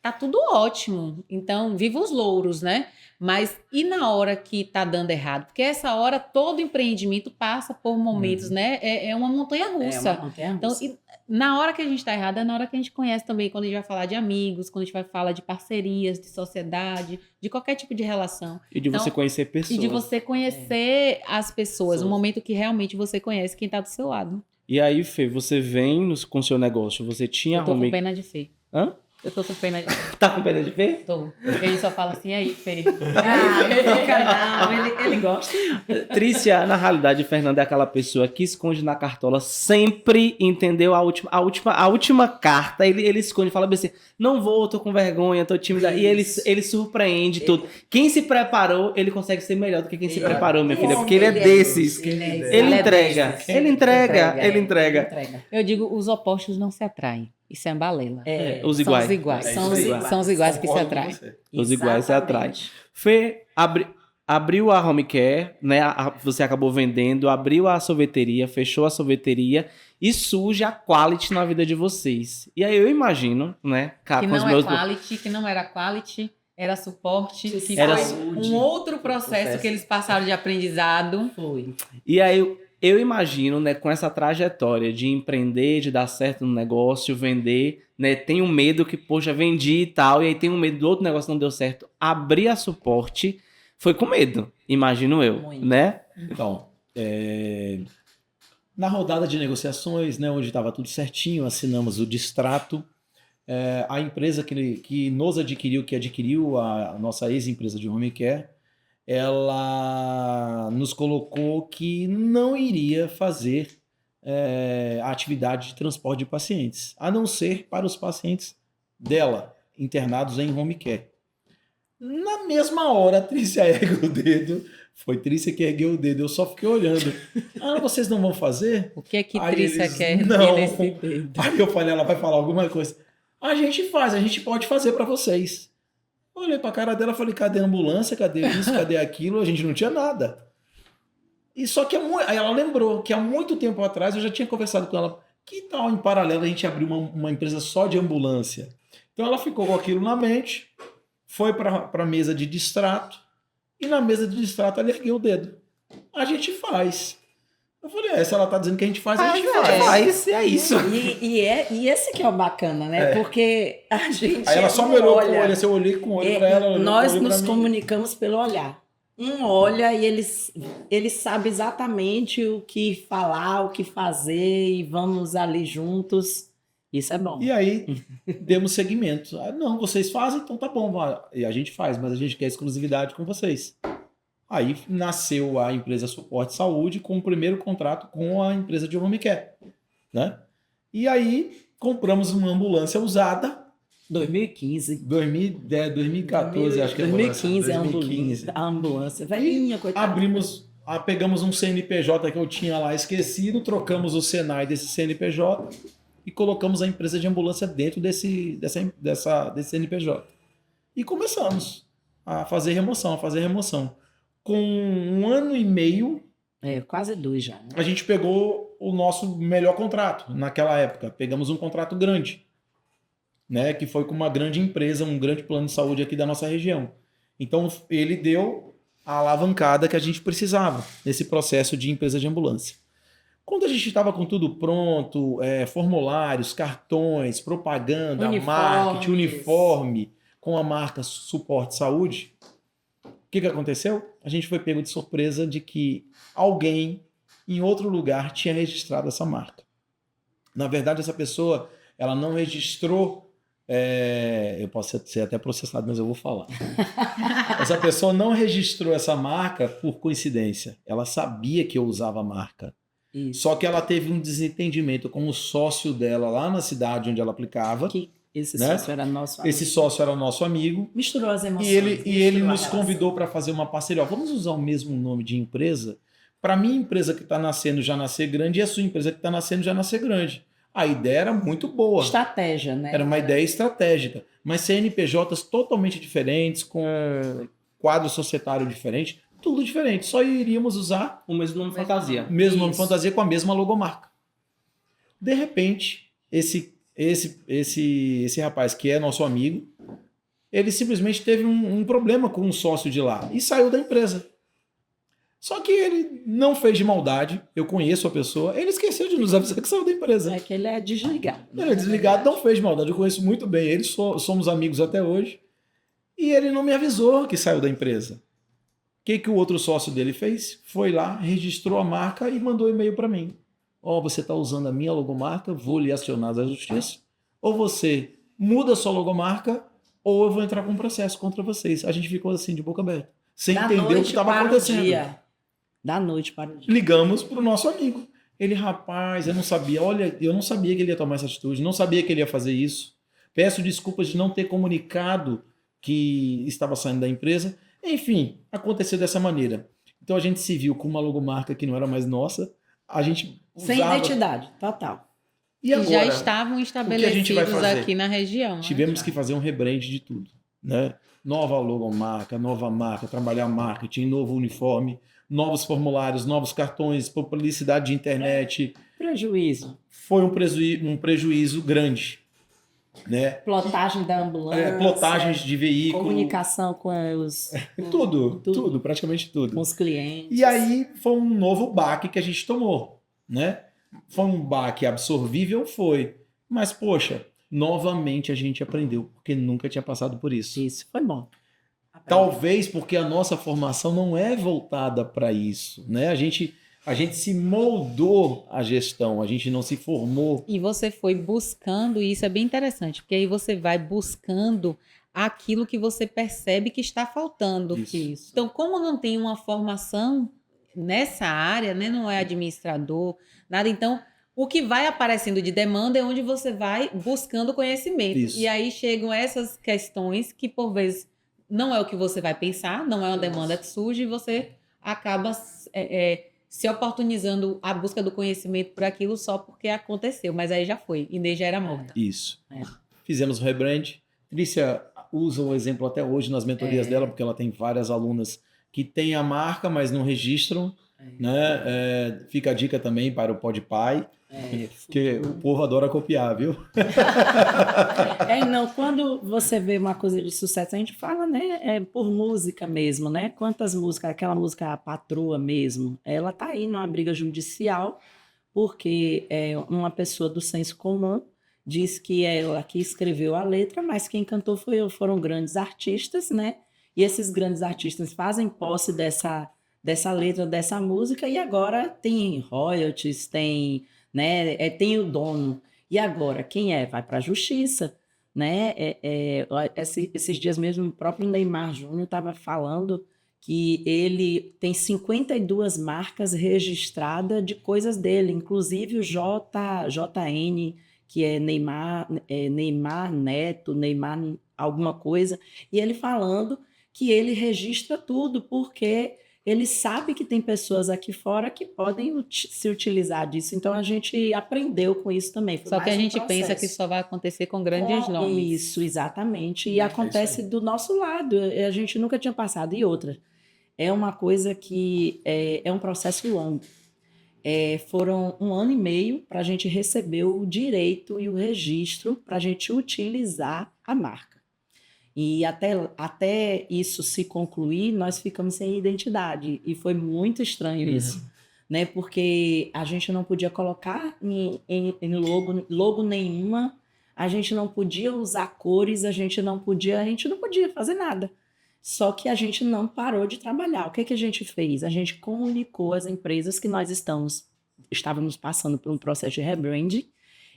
tá tudo ótimo. Então, viva os louros, né? Mas e na hora que tá dando errado? Porque essa hora todo empreendimento passa por momentos, né? É uma montanha-russa. É uma montanha-russa. Então, na hora que a gente está errado, é na hora que a gente conhece também, quando a gente vai falar de amigos, quando a gente vai falar de parcerias, de sociedade, de qualquer tipo de relação. E de você Então, conhecer pessoas. E de você conhecer as pessoas, o momento que realmente você conhece quem está do seu lado. E aí, Fê, você vem com seu negócio, você tinha Eu tô com home... pena de Fê. Hã? Eu tô com pena de Tá com pena de Fê? Tô. Porque ele só fala assim, aí, Fê. Ele gosta. Trícia, na realidade, Fernanda é aquela pessoa que esconde na cartola, sempre entendeu a última carta, ele esconde, fala bem assim, não vou, tô com vergonha, tô tímida, e ele surpreende tudo. Quem se preparou, ele consegue ser melhor do que quem se preparou, minha filha, porque ele é desses. Ele entrega. Eu digo, os opostos não se atraem. Isso é balela. Os iguais. São os iguais. É São os iguais que se Concordo com atraem. você. Os iguais se atraem. Exatamente. Fê, abriu a home care, né? Você acabou vendendo, abriu a sorveteria, fechou a sorveteria e surge a quality na vida de vocês. E aí eu imagino, né? Que não é quality, que não era quality, era suporte, que Era foi um outro processo que eles passaram de aprendizado. Foi. E aí eu imagino, né, com essa trajetória de empreender, de dar certo no negócio, vender, né, tem um medo que, poxa, vendi e tal, e aí tem um medo do outro negócio não deu certo. Abrir a suporte foi com medo, imagino eu, Muito. né? Então, na rodada de negociações, né, onde estava tudo certinho, assinamos o distrato. A empresa que nos adquiriu, que adquiriu a nossa ex-empresa de home care, ela nos colocou que não iria fazer a atividade de transporte de pacientes, a não ser para os pacientes dela, internados em home care. Na mesma hora, a Trícia ergue o dedo. Foi Trícia que ergueu o dedo, eu só fiquei olhando. Vocês não vão fazer? O que é que Aí Trícia eles, quer não. nesse dedo? Aí eu falei, ela vai falar alguma coisa. A gente faz, a gente pode fazer para vocês. Olhei pra cara dela e falei, cadê a ambulância? Cadê isso? Cadê aquilo? A gente não tinha nada. E só que aí ela lembrou que há muito tempo atrás eu já tinha conversado com ela. Que tal, em paralelo, a gente abrir uma empresa só de ambulância? Então ela ficou com aquilo na mente, foi para a mesa de distrato, e na mesa de distrato ela ergueu o dedo. A gente faz. Eu falei, se ela tá dizendo que a gente faz, a gente faz. Faz, é isso. E esse que é o bacana, né? Porque a gente. Aí ela só me olhou com o olho, olha, assim, eu olhei com o olho pra ela. nós olhou nos pra mim. comunicamos pelo olhar. Um olha e ele sabe exatamente o que falar, o que fazer, e vamos ali juntos. Isso é bom. E aí, demos seguimento. Não, vocês fazem, então tá bom. E a gente faz, mas a gente quer exclusividade com vocês. Aí nasceu a empresa Suporte Saúde com o primeiro contrato com a empresa de home care, né? E aí compramos uma ambulância usada. 2015. 2014, acho que é 2015 2015. a ambulância. Velhinha, coitada. Pegamos um CNPJ que eu tinha lá esquecido, trocamos o Senai desse CNPJ e colocamos a empresa de ambulância dentro desse CNPJ. E começamos a fazer remoção, Com 1 ano e meio, Quase 2 já. Né? a gente pegou o nosso melhor contrato naquela época. Pegamos um contrato grande, né, que foi com uma grande empresa, um grande plano de saúde aqui da nossa região. Então, ele deu a alavancada que a gente precisava nesse processo de empresa de ambulância. Quando a gente estava com tudo pronto, formulários, cartões, propaganda, marketing, uniforme, com a marca Suporte Saúde, o que aconteceu? A gente foi pego de surpresa de que alguém em outro lugar tinha registrado essa marca. Na verdade, essa pessoa ela não registrou, eu posso ser até processado, mas eu vou falar. Essa pessoa não registrou essa marca por coincidência. Ela sabia que eu usava a marca. Isso. Só que ela teve um desentendimento com o sócio dela lá na cidade onde ela aplicava. Esse né? sócio era nosso amigo. Esse sócio era nosso amigo. Misturou as emoções. E ele nos convidou para fazer uma parceria. Vamos usar o mesmo nome de empresa? Para a minha empresa que está nascendo já nascer grande e a sua empresa que está nascendo já nascer grande. A ideia era muito boa. Estratégia, né? Era uma ideia estratégica. Mas CNPJs totalmente diferentes, com quadro societário diferente, tudo diferente. Só iríamos usar O mesmo nome fantasia. o mesmo nome Isso. fantasia com a mesma logomarca. De repente, esse rapaz que é nosso amigo ele simplesmente teve um problema com um sócio de lá e saiu da empresa. Só que ele não fez de maldade, eu conheço a pessoa, ele esqueceu de nos avisar que saiu da empresa. É que ele é desligado. Ele é desligado, não fez de maldade, eu conheço muito bem ele, somos amigos até hoje. E ele não me avisou que saiu da empresa. O que o outro sócio dele fez? Foi lá, registrou a marca e mandou e-mail para mim. Você está usando a minha logomarca, vou lhe acionar da justiça. Ou você muda a sua logomarca, ou eu vou entrar com um processo contra vocês. A gente ficou assim, de boca aberta, sem entender o que estava acontecendo. Da noite para o dia. Ligamos para o nosso amigo. Ele, rapaz, eu não sabia. Olha, eu não sabia que ele ia tomar essa atitude, não sabia que ele ia fazer isso. Peço desculpas de não ter comunicado que estava saindo da empresa. Enfim, aconteceu dessa maneira. Então a gente se viu com uma logomarca que não era mais nossa. A gente sem identidade, total. E agora, já estavam estabelecidos aqui na região. Tivemos que fazer um rebrand de tudo, né? Nova logomarca, nova marca, trabalhar marketing, novo uniforme, novos formulários, novos cartões, publicidade de internet. Prejuízo. Foi um prejuízo grande, né? Plotagem da ambulância. Plotagens de veículo. Comunicação com os... Tudo, praticamente tudo. Com os clientes. E aí foi um novo baque que a gente tomou, né? Foi um baque absorvível? Foi. Mas, poxa, novamente a gente aprendeu, porque nunca tinha passado por isso. Isso, foi bom. Talvez porque a nossa formação não é voltada para isso, né? A gente se moldou à gestão, a gente não se formou. E você foi buscando, e isso é bem interessante, porque aí você vai buscando aquilo que você percebe que está faltando. Isso. Então, como não tem uma formação nessa área, né? Não é administrador, nada, então o que vai aparecendo de demanda é onde você vai buscando conhecimento. Isso. E aí chegam essas questões que, por vezes, não é o que você vai pensar, não é uma demanda que surge e você acaba se oportunizando a busca do conhecimento por aquilo só porque aconteceu. Mas aí já foi, Inês já era morta. Isso. Fizemos o rebrand. Trícia usa o exemplo até hoje nas mentorias dela, porque ela tem várias alunas que têm a marca, mas não registram. Né? Fica a dica também para o Podpai, porque o povo adora copiar, viu? Não, quando você vê uma coisa de sucesso, a gente fala, né, por música mesmo, né? Quantas músicas, aquela música A Patroa mesmo, ela tá aí numa briga judicial, porque uma pessoa do senso comum diz que ela que escreveu a letra, mas quem cantou foram grandes artistas, né? E esses grandes artistas fazem posse dessa letra, dessa música, e agora tem royalties, tem, né, tem o dono. E agora, quem é? Vai para a justiça, né? Esses dias mesmo, o próprio Neymar Júnior estava falando que ele tem 52 marcas registradas de coisas dele, inclusive o JN, que é Neymar Neto, Neymar alguma coisa, e ele falando que ele registra tudo, porque ele sabe que tem pessoas aqui fora que podem se utilizar disso. Então, a gente aprendeu com isso também. Só que a gente pensa que só vai acontecer com grandes nomes. Isso, exatamente. E acontece do nosso lado. A gente nunca tinha passado. E outra, é uma coisa que é um processo longo. Foram 1 ano e meio para a gente receber o direito e o registro para a gente utilizar a marca. E até isso se concluir, nós ficamos sem identidade. E foi muito estranho isso, né? Porque a gente não podia colocar em logo nenhuma, a gente não podia usar cores, a gente não podia fazer nada. Só que a gente não parou de trabalhar. O que a gente fez? A gente comunicou às empresas que nós estávamos passando por um processo de rebranding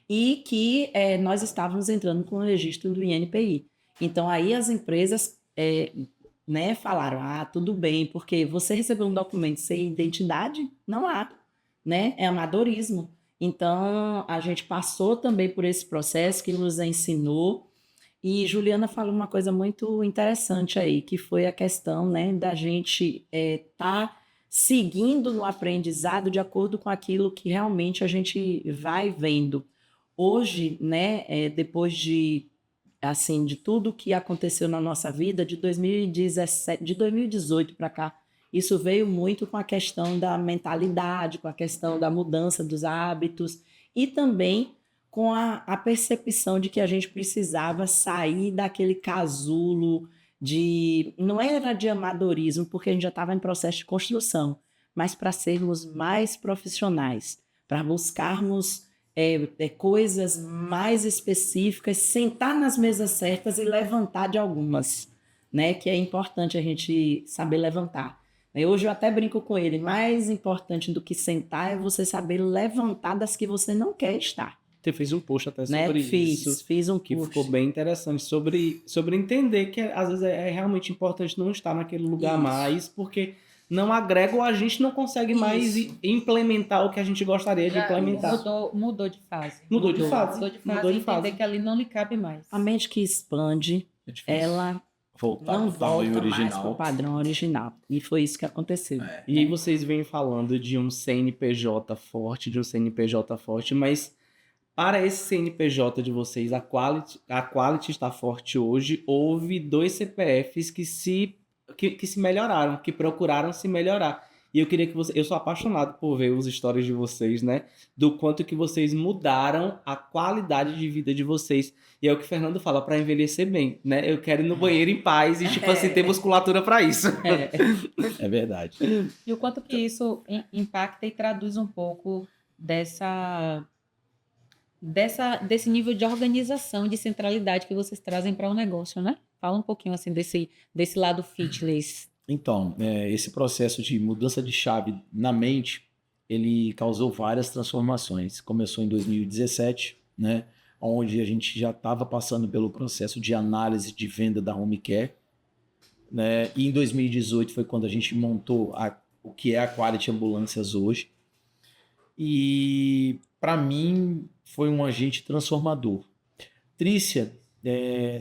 e que nós estávamos entrando com o registro do INPI. Então, aí as empresas né, falaram, tudo bem, porque você recebeu um documento sem identidade, não há, né? É amadorismo. Então, a gente passou também por esse processo que nos ensinou, e Juliana falou uma coisa muito interessante aí, que foi a questão, né, da gente tá seguindo no aprendizado de acordo com aquilo que realmente a gente vai vendo. Hoje, né, depois de tudo que aconteceu na nossa vida, de 2018 para cá, isso veio muito com a questão da mentalidade, com a questão da mudança dos hábitos e também com a percepção de que a gente precisava sair daquele casulo não era de amadorismo, porque a gente já estava em processo de construção, mas para sermos mais profissionais, para buscarmos coisas mais específicas, sentar nas mesas certas e levantar de algumas, né? Que é importante a gente saber levantar. Hoje eu até brinco com ele, mais importante do que sentar é você saber levantar das que você não quer estar. Você fez um post até Né? sobre isso. Fiz um Que post. ficou bem interessante sobre entender que às vezes é realmente importante não estar naquele lugar Isso. mais, porque não agrega ou a gente não consegue mais implementar o que a gente gostaria de implementar. Mudou de fase. Mudou de fase. Mudou de fase. Mudou de Entender fase. que ali não lhe cabe mais. A mente que expande, É difícil ela voltar não pro tamanho volta mais original. para o padrão original. E foi isso que aconteceu. E aí vocês vêm falando de um CNPJ forte, mas para esse CNPJ de vocês, a Quality está forte hoje. Houve 2 CPFs que se melhoraram, que procuraram se melhorar. E eu queria que eu sou apaixonado por ver os stories de vocês, né? Do quanto que vocês mudaram a qualidade de vida de vocês. E é o que o Fernando fala, para envelhecer bem, né? Eu quero ir no banheiro em paz e, tipo assim, ter musculatura para isso. É verdade. E o quanto que isso impacta e traduz um pouco desse nível de organização, de centralidade que vocês trazem para o negócio, né? Fala um pouquinho assim desse lado fitness. Então, esse processo de mudança de chave na mente, ele causou várias transformações. Começou em 2017, né? Onde a gente já estava passando pelo processo de análise de venda da Home Care, né? E em 2018 foi quando a gente montou o que é a Quality Ambulâncias hoje. E para mim foi um agente transformador. Trícia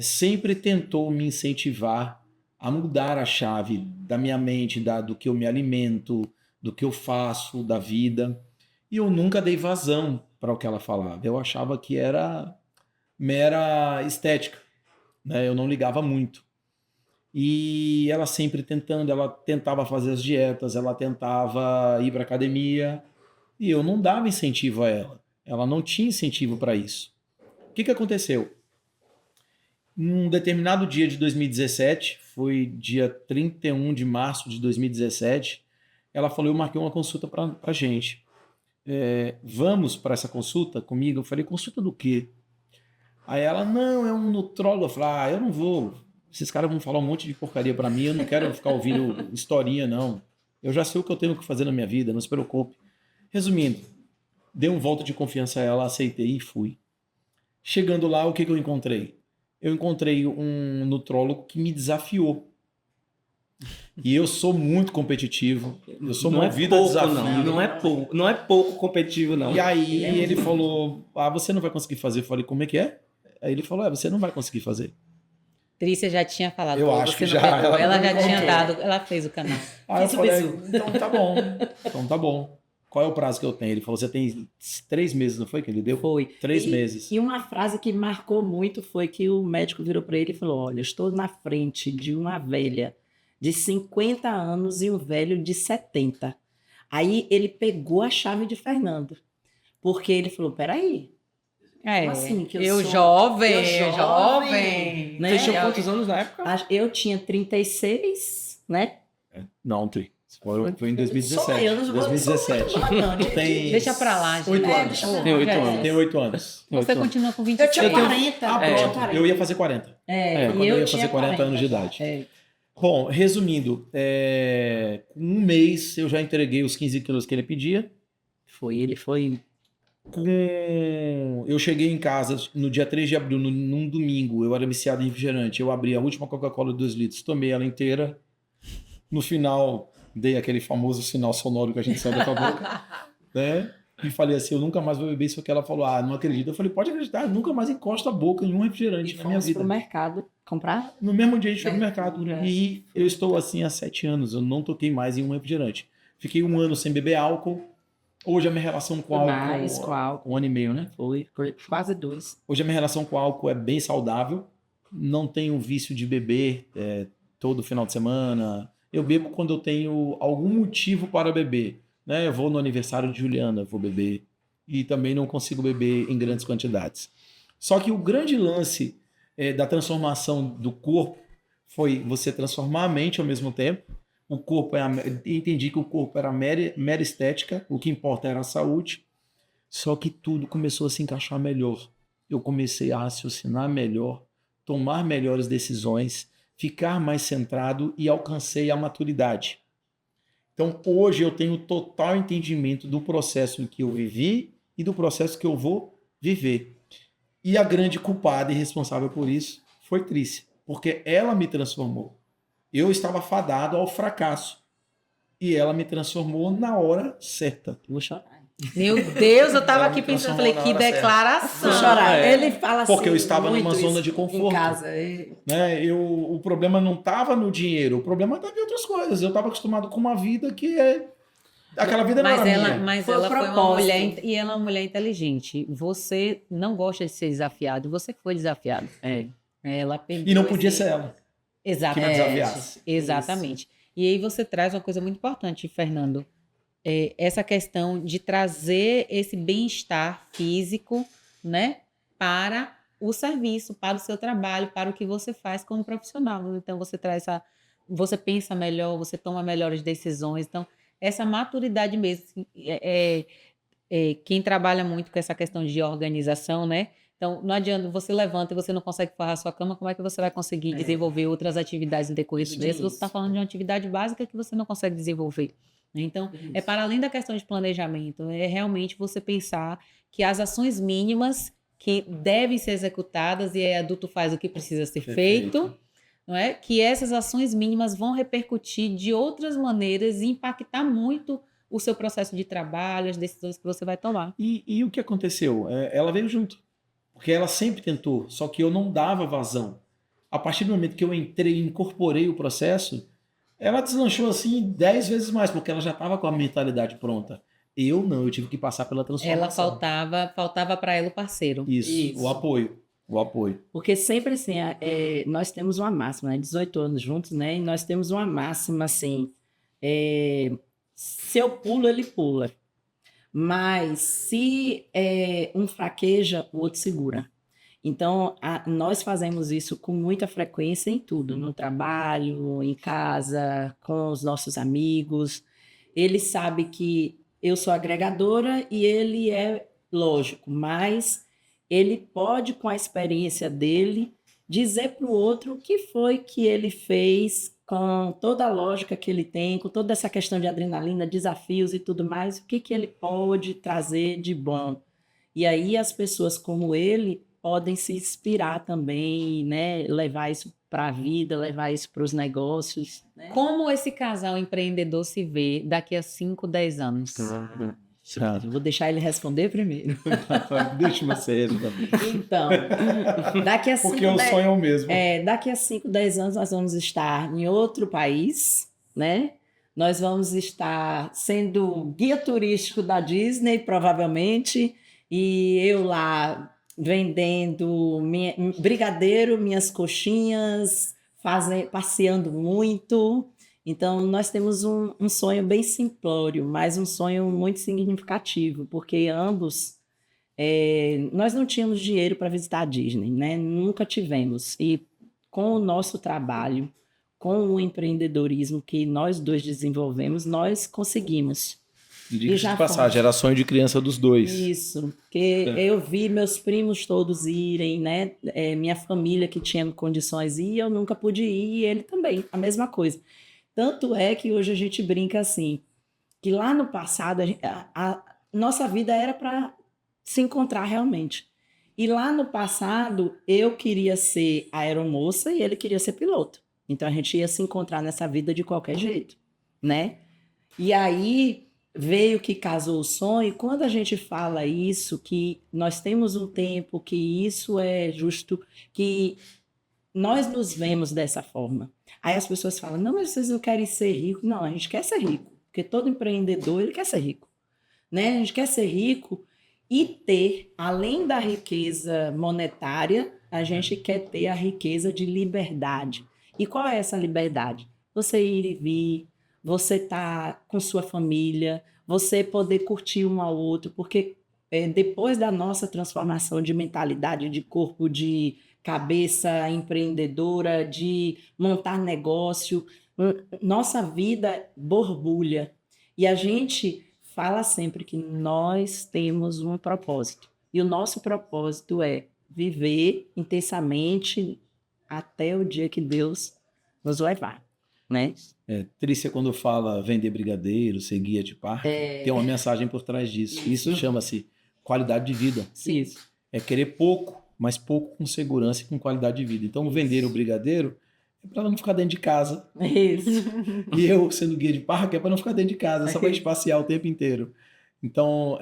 sempre tentou me incentivar a mudar a chave da minha mente, do que eu me alimento, do que eu faço, da vida. E eu nunca dei vazão para o que ela falava. Eu achava que era mera estética, né? Eu não ligava muito. E ela sempre ela tentava fazer as dietas, ela tentava ir para academia, e eu não dava incentivo a ela. Ela não tinha incentivo para isso. O que aconteceu? Num determinado dia de 2017, foi dia 31 de março de 2017, ela falou, eu marquei uma consulta para a gente. Vamos para essa consulta comigo? Eu falei, consulta do quê? Aí ela, não, é um nutrólogo. Eu falei, eu não vou. Esses caras vão falar um monte de porcaria para mim, eu não quero ficar ouvindo historinha, não. Eu já sei o que eu tenho que fazer na minha vida, não se preocupe. Resumindo, dei um voto de confiança a ela, aceitei e fui. Chegando lá, o que eu encontrei? Eu encontrei um nutrólogo que me desafiou. E eu sou muito competitivo. Eu sou movido a desafio. Não é pouco competitivo, não. E aí ele falou, você não vai conseguir fazer. Eu falei, como é que é? Aí ele falou, você não vai conseguir fazer. Trícia já tinha falado. Eu acho que não já. Pegou. Ela já tinha dado, ela fez o canal. Aí eu falei, então tá bom. Qual é o prazo que eu tenho? Ele falou, você tem 3 meses, não foi que ele deu? Foi. 3 meses. E uma frase que marcou muito foi que o médico virou para ele e falou, olha, eu estou na frente de uma velha de 50 anos e um velho de 70. Aí ele pegou a chave de Fernando, porque ele falou, peraí, assim, que eu sou jovem. né? Vocês tinham quantos anos na época? Eu tinha 36, né? Não, foi em 2017. Só eu, não 2017. Tem Deixa pra lá, gente. 8 anos. Tem 8 anos. Tem 8 anos. Você continua com 20 Eu tinha Eu tenho- 40. Eu ia fazer 40. Quando eu ia fazer 40 anos de idade. Bom, resumindo, com um mês eu já entreguei os 15 quilos que ele pedia. Ele foi... Eu cheguei em casa no dia 3 de abril, num domingo, eu era viciado em refrigerante. Eu abri a última Coca-Cola de 2 litros, tomei ela inteira. No final, dei aquele famoso sinal sonoro que a gente sabe da boca, né? E falei assim, eu nunca mais vou beber isso que ela falou. Não acredito. Eu falei, pode acreditar, eu nunca mais encosto a boca em um refrigerante na minha vida. pro mercado comprar? No mesmo dia a gente foi no mercado. É. E eu estou assim há 7 anos, eu não toquei mais em um refrigerante. Fiquei 1 ano sem beber álcool. Hoje a minha relação com álcool... Mais com álcool. 1 ano e meio, né? Foi quase 2. Hoje a minha relação com álcool é bem saudável. Não tenho vício de beber todo final de semana. Eu bebo quando eu tenho algum motivo para beber. Né? Eu vou no aniversário de Juliana, vou beber. e também não consigo beber em grandes quantidades. Só que o grande lance da transformação do corpo foi você transformar a mente ao mesmo tempo. O corpo entendi que o corpo era mera estética, o que importa era a saúde. Só que tudo começou a se encaixar melhor. Eu comecei a raciocinar melhor, tomar melhores decisões, ficar mais centrado e alcancei a maturidade. Então, hoje eu tenho total entendimento do processo que eu vivi e do processo que eu vou viver. E a grande culpada e responsável por isso foi Trícia, porque ela me transformou. Eu estava fadado ao fracasso e ela me transformou na hora certa. Vou chorar. Meu Deus, eu tava Ela aqui me pensando, transformou falei, na que hora certa. declaração. Vou chorar. É. Ele fala assim. Porque eu estava muito numa zona isso de conforto. Em casa. Né? O problema não estava no dinheiro, o problema estava em outras coisas. Eu estava acostumado com uma vida que aquela vida não Mas era ela, minha. mas Foi ela o foi uma propósito. mulher, e ela é uma mulher inteligente. Você não gosta de ser desafiado, você que foi desafiado. Ela pegou E não podia esse- ser ela. Exatamente. que me desafiasse. Exatamente. E aí você traz uma coisa muito importante, Fernando. Essa questão de trazer esse bem-estar físico, né, para o serviço, para o seu trabalho, para o que você faz como profissional. Então você você pensa melhor, você toma melhores decisões. Então essa maturidade mesmo, assim, quem trabalha muito com essa questão de organização, né? Então, não adianta, você levanta e você não consegue forrar a sua cama, como é que você vai conseguir desenvolver outras atividades no decorrer do dia? Se você está falando de uma atividade básica que você não consegue desenvolver. Então, é para além da questão de planejamento, é realmente você pensar que as ações mínimas que devem ser executadas, e adulto faz o que precisa ser feito, não é? Que essas ações mínimas vão repercutir de outras maneiras e impactar muito o seu processo de trabalho, as decisões que você vai tomar. E o que aconteceu? Ela veio junto. Porque ela sempre tentou, só que eu não dava vazão. A partir do momento que eu entrei e incorporei o processo, ela deslanchou assim 10 vezes mais, porque ela já estava com a mentalidade pronta. Eu não, eu tive que passar pela transformação. Ela faltava para ela o parceiro. Isso, o apoio. O apoio. Porque sempre assim, nós temos uma máxima, né? 18 anos juntos, né? E nós temos uma máxima assim, se eu pulo, ele pula. Mas se um fraqueja, o outro segura. Então, nós fazemos isso com muita frequência em tudo, no trabalho, em casa, com os nossos amigos. Ele sabe que eu sou agregadora e ele é lógico, mas ele pode, com a experiência dele, dizer para o outro o que foi que ele fez com toda a lógica que ele tem, com toda essa questão de adrenalina, desafios e tudo mais, o que ele pode trazer de bom. E aí as pessoas como ele podem se inspirar também, né? Levar isso para a vida, levar isso para os negócios. Né? Como esse casal empreendedor se vê daqui a 5, 10 anos? Eu vou deixar ele responder primeiro. Deixa uma série também. Então, daqui a 5, Porque o sonho é o mesmo. Daqui a 5, 10 anos nós vamos estar em outro país, né? Nós vamos estar sendo guia turístico da Disney, provavelmente, e eu lá vendendo brigadeiro, minhas coxinhas, passeando muito. Então, nós temos um sonho bem simplório, mas um sonho muito significativo, porque ambos, nós não tínhamos dinheiro para visitar a Disney, né? Nunca tivemos. E com o nosso trabalho, com o empreendedorismo que nós dois desenvolvemos, nós conseguimos. Diga-se de passagem, era sonho de criança dos dois. Isso, porque eu vi meus primos todos irem, né? Minha família que tinha condições ir, eu nunca pude ir, e ele também, a mesma coisa. Tanto é que hoje a gente brinca assim, que lá no passado a nossa vida era para se encontrar realmente. E lá no passado eu queria ser aeromoça e ele queria ser piloto. Então a gente ia se encontrar nessa vida de qualquer jeito, né? E aí veio que casou o sonho, e quando a gente fala isso, que nós temos um tempo, que isso é justo, que nós nos vemos dessa forma. Aí as pessoas falam, não, mas vocês não querem ser ricos. Não, a gente quer ser rico, porque todo empreendedor, ele quer ser rico. Né? A gente quer ser rico e ter, além da riqueza monetária, a gente quer ter a riqueza de liberdade. E qual é essa liberdade? Você ir e vir, você estar com sua família, você poder curtir um ao outro, porque depois da nossa transformação de mentalidade, de corpo, de cabeça empreendedora, de montar negócio, nossa vida borbulha. E a gente fala sempre que nós temos um propósito. E o nosso propósito é viver intensamente até o dia que Deus nos levar, né? Trícia, quando fala vender brigadeiro, ser guia de parque, tem uma mensagem por trás disso. Isso chama-se qualidade de vida. Sim. É querer pouco, mas pouco com segurança e com qualidade de vida. Então, vender o brigadeiro é para não ficar dentro de casa. Isso. E eu, sendo guia de parque, é para não ficar dentro de casa, só para gente passear o tempo inteiro. Então,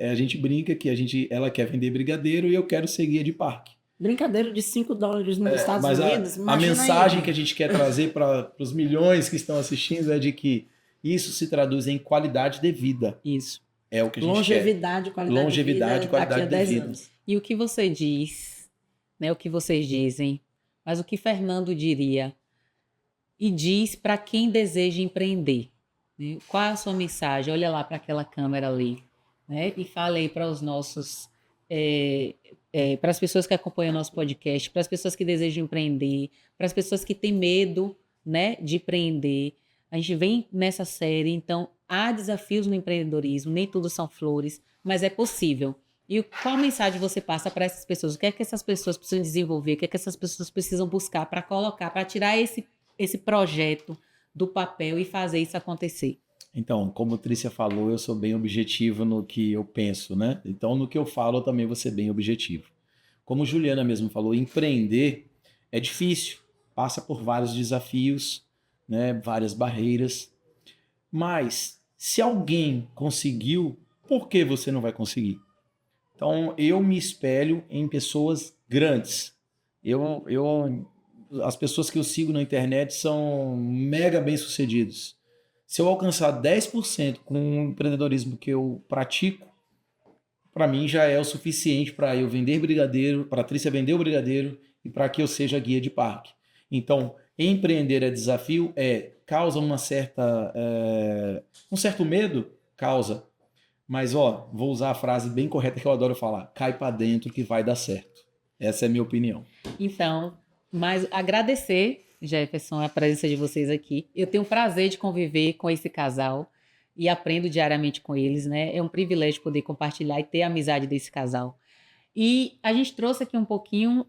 a gente brinca que ela quer vender brigadeiro e eu quero ser guia de parque. Brincadeira de $5 nos Estados Mas Unidos. a imagina mensagem aí. que a gente quer trazer para os milhões que estão assistindo é de que isso se traduz em qualidade de vida. Isso. É o que a gente Longevidade, qualidade Longevidade, de vida qualidade daqui a de 10 vida. anos. E o que você diz, né? O que vocês dizem, mas o que Fernando diria e diz para quem deseja empreender, né? Qual é a sua mensagem? Olha lá para aquela câmera ali, né? E fala aí para os nossos, para as pessoas que acompanham o nosso podcast, para as pessoas que desejam empreender, para as pessoas que têm medo, né, de empreender. A gente vem nessa série, então há desafios no empreendedorismo, nem tudo são flores, mas é possível. E qual mensagem você passa para essas pessoas? O que é que essas pessoas precisam desenvolver? O que é que essas pessoas precisam buscar para colocar, para tirar esse projeto do papel e fazer isso acontecer? Então, como a Trícia falou, eu sou bem objetivo no que eu penso, né? Então, no que eu falo, eu também vou ser bem objetivo. Como Juliana mesmo falou, empreender é difícil, passa por vários desafios, né? Várias barreiras. Mas, se alguém conseguiu, por que você não vai conseguir? Então, eu me espelho em pessoas grandes. As pessoas que eu sigo na internet são mega bem-sucedidos. Se eu alcançar 10% com o empreendedorismo que eu pratico, para mim já é o suficiente para eu vender brigadeiro, para a Trícia vender o brigadeiro e para que eu seja guia de parque. Então, empreender é desafio? Causa um certo medo? Causa. Mas, vou usar a frase bem correta que eu adoro falar. Cai para dentro que vai dar certo. Essa é a minha opinião. Então, mas agradecer, Jefferson, a presença de vocês aqui. Eu tenho o prazer de conviver com esse casal e aprendo diariamente com eles, né? É um privilégio poder compartilhar e ter a amizade desse casal. E a gente trouxe aqui um pouquinho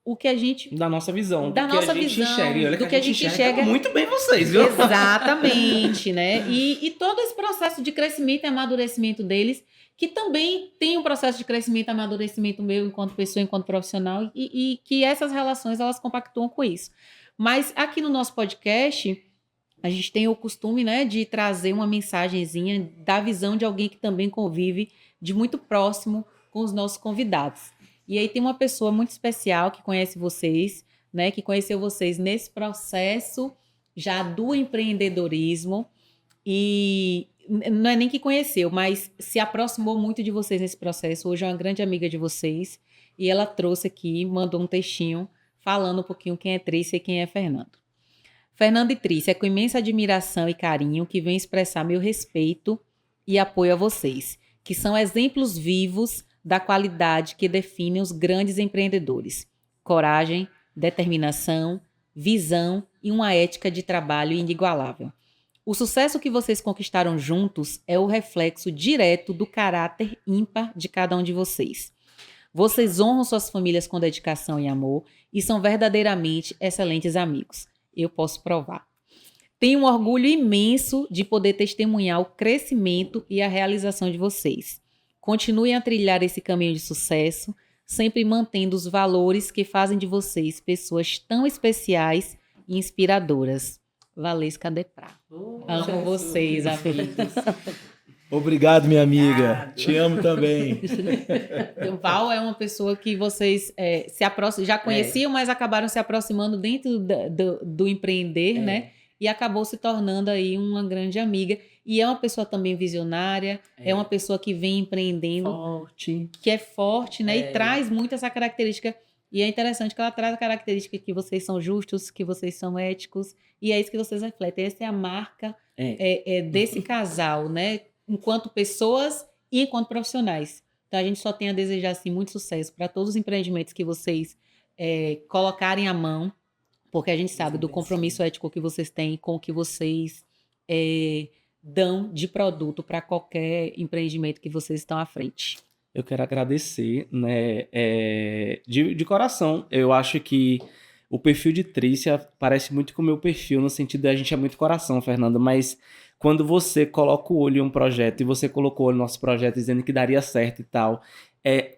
o que a gente... Da nossa visão. Da do que nossa a gente visão, enxerga. E olha do que a gente enxerga muito bem vocês, viu? Exatamente, né? E todo esse processo de crescimento e amadurecimento deles, que também tem um processo de crescimento e amadurecimento meu enquanto pessoa, enquanto profissional, e que essas relações, elas compactuam com isso. Mas aqui no nosso podcast, a gente tem o costume, né, de trazer uma mensagenzinha da visão de alguém que também convive de muito próximo com os nossos convidados. E aí tem uma pessoa muito especial que conhece vocês, né, que conheceu vocês nesse processo já do empreendedorismo e não é nem que conheceu, mas se aproximou muito de vocês nesse processo. Hoje é uma grande amiga de vocês e ela trouxe aqui, mandou um textinho falando um pouquinho quem é Trícia e quem é Fernando. Fernando e Trícia, é com imensa admiração e carinho que venho expressar meu respeito e apoio a vocês, que são exemplos vivos da qualidade que definem os grandes empreendedores. Coragem, determinação, visão e uma ética de trabalho inigualável. O sucesso que vocês conquistaram juntos é o reflexo direto do caráter ímpar de cada um de vocês. Vocês honram suas famílias com dedicação e amor e são verdadeiramente excelentes amigos. Eu posso provar. Tenho um orgulho imenso de poder testemunhar o crescimento e a realização de vocês. Continuem a trilhar esse caminho de sucesso, sempre mantendo os valores que fazem de vocês pessoas tão especiais e inspiradoras. Valesca Deprá. Amo vocês, amigos. Obrigado, minha amiga. Te amo também. O Val é uma pessoa que vocês já conheciam, mas acabaram se aproximando dentro do empreender, né? E acabou se tornando aí uma grande amiga. E é uma pessoa também visionária, é uma pessoa que vem empreendendo, Forte. que é forte, né? E traz muito essa característica. E é interessante que ela traz a característica que vocês são justos, que vocês são éticos, e é isso que vocês refletem. Essa é a marca desse casal, né? Enquanto pessoas e enquanto profissionais. Então, a gente só tem a desejar, assim, muito sucesso para todos os empreendimentos que vocês colocarem à mão, porque a gente sabe do compromisso ético que vocês têm com o que vocês dão de produto para qualquer empreendimento que vocês estão à frente. Eu quero agradecer, né, de coração. Eu acho que o perfil de Trícia parece muito com o meu perfil, no sentido de a gente é muito coração, Fernanda, mas quando você coloca o olho em um projeto, e você colocou o olho no nosso projeto dizendo que daria certo e tal,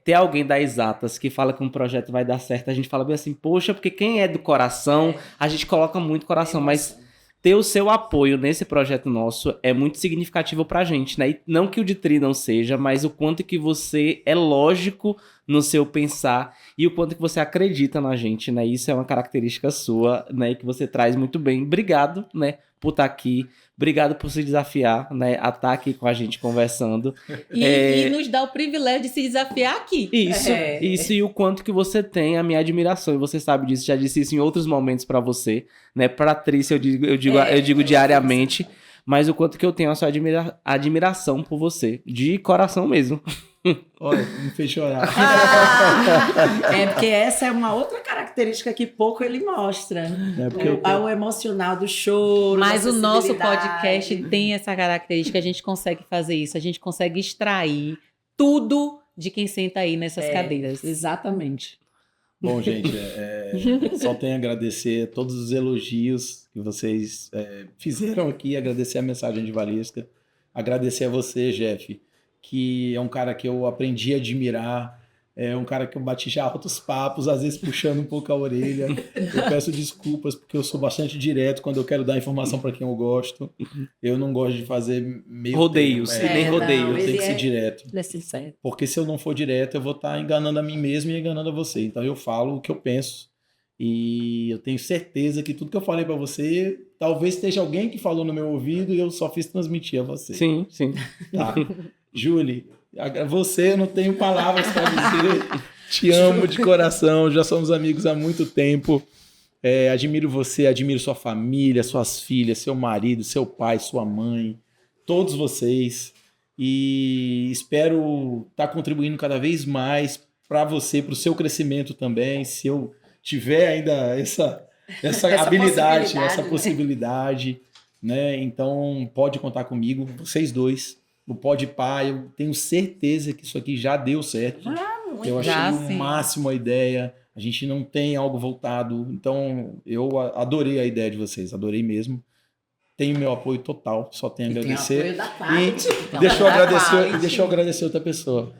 ter alguém da Exatas que fala que um projeto vai dar certo, a gente fala bem assim, poxa, porque quem é do coração, a gente coloca muito coração, mas ter o seu apoio nesse projeto nosso é muito significativo pra gente, né? E não que o de Tri não seja, mas o quanto que você é lógico no seu pensar e o quanto que você acredita na gente, né? Isso é uma característica sua, né? Que você traz muito bem. Obrigado, né? Por estar aqui. Obrigado por se desafiar, né? A estar aqui com a gente conversando. E nos dá o privilégio de se desafiar aqui. Isso, e o quanto que você tem a minha admiração, e você sabe disso, já disse isso em outros momentos pra você, né? Pra Trícia eu digo diariamente, mas o quanto que eu tenho a sua admiração por você, de coração mesmo. Olha, me fez chorar. Porque essa é uma outra característica que pouco ele mostra. O emocional do choro. Mas o nosso sensibilidade. podcast tem essa característica, a gente consegue fazer isso, a gente consegue extrair tudo de quem senta aí nessas cadeiras. Exatamente. Bom, gente, só tenho a agradecer todos os elogios que vocês fizeram aqui, agradecer a mensagem de Valesca, agradecer a você, Jeff, que é um cara que eu aprendi a admirar, é um cara que eu bati já altos papos, às vezes puxando um pouco a orelha. Eu peço desculpas porque eu sou bastante direto quando eu quero dar informação para quem eu gosto. Eu não gosto de fazer meio rodeios, nem rodeios. Eu tenho que ser direto. Ele é sincero. Porque se eu não for direto, eu vou estar enganando a mim mesmo e enganando a você. Então eu falo o que eu penso. E eu tenho certeza que tudo que eu falei para você, talvez esteja alguém que falou no meu ouvido e eu só fiz transmitir a você. Sim. Tá. Julie, você, eu não tenho palavras para dizer. Te amo de coração, já somos amigos há muito tempo. Admiro você, admiro sua família, suas filhas, seu marido, seu pai, sua mãe, todos vocês. E espero estar contribuindo cada vez mais para você, para o seu crescimento também. Se eu tiver ainda essa habilidade, essa possibilidade, né? Então pode contar comigo, vocês dois. O Podpah, eu tenho certeza que isso aqui já deu certo. Eu achei o máximo a ideia. A gente não tem algo voltado. Então, eu adorei a ideia de vocês. Adorei mesmo. Tenho meu apoio total. Só tenho a agradecer. E deixa eu agradecer outra pessoa.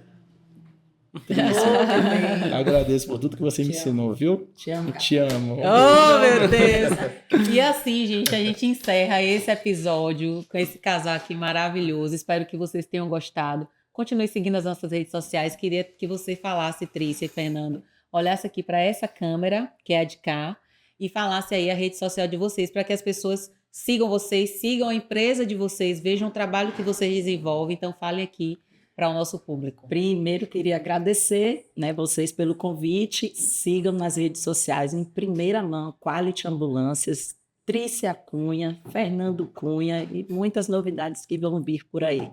Agradeço por tudo que você me ensinou, viu? Te amo. Te amo. Oh, meu Deus! E assim, gente, a gente encerra esse episódio com esse casal aqui maravilhoso. Espero que vocês tenham gostado. Continue seguindo as nossas redes sociais. Queria que você falasse, Trícia e Fernando, olhasse aqui para essa câmera, que é a de cá, e falasse aí a rede social de vocês, para que as pessoas sigam vocês, sigam a empresa de vocês, vejam o trabalho que vocês desenvolvem. Então, falem aqui para o nosso público. Primeiro, queria agradecer, né, vocês pelo convite. Sigam nas redes sociais, em primeira mão, Quality Ambulâncias, Trícia Cunha, Fernando Cunha e muitas novidades que vão vir por aí.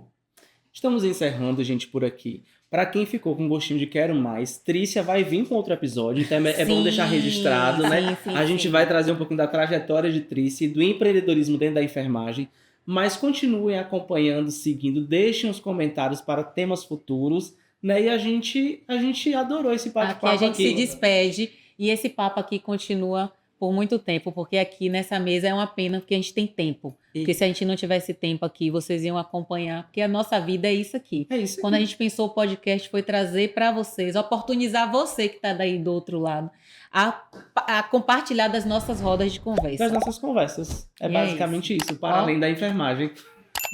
Estamos encerrando, gente, por aqui. Para quem ficou com gostinho de quero mais, Trícia vai vir com outro episódio, então é bom deixar registrado, né? A gente vai trazer um pouquinho da trajetória de Trícia e do empreendedorismo dentro da enfermagem. Mas continuem acompanhando, seguindo, deixem os comentários para temas futuros, né? E a gente adorou esse bate-papo aqui. A gente se despede e esse papo aqui continua por muito tempo, porque aqui nessa mesa é uma pena porque a gente tem tempo. Porque se a gente não tivesse tempo aqui, vocês iam acompanhar, porque a nossa vida é isso aqui. É isso aqui. Quando a gente pensou o podcast, foi trazer para vocês, oportunizar você que está daí do outro lado, a compartilhar das nossas rodas de conversa. Das nossas conversas. É basicamente isso, para além da enfermagem.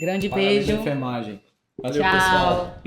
Grande Parabéns beijo. à enfermagem. Valeu, Tchau. pessoal.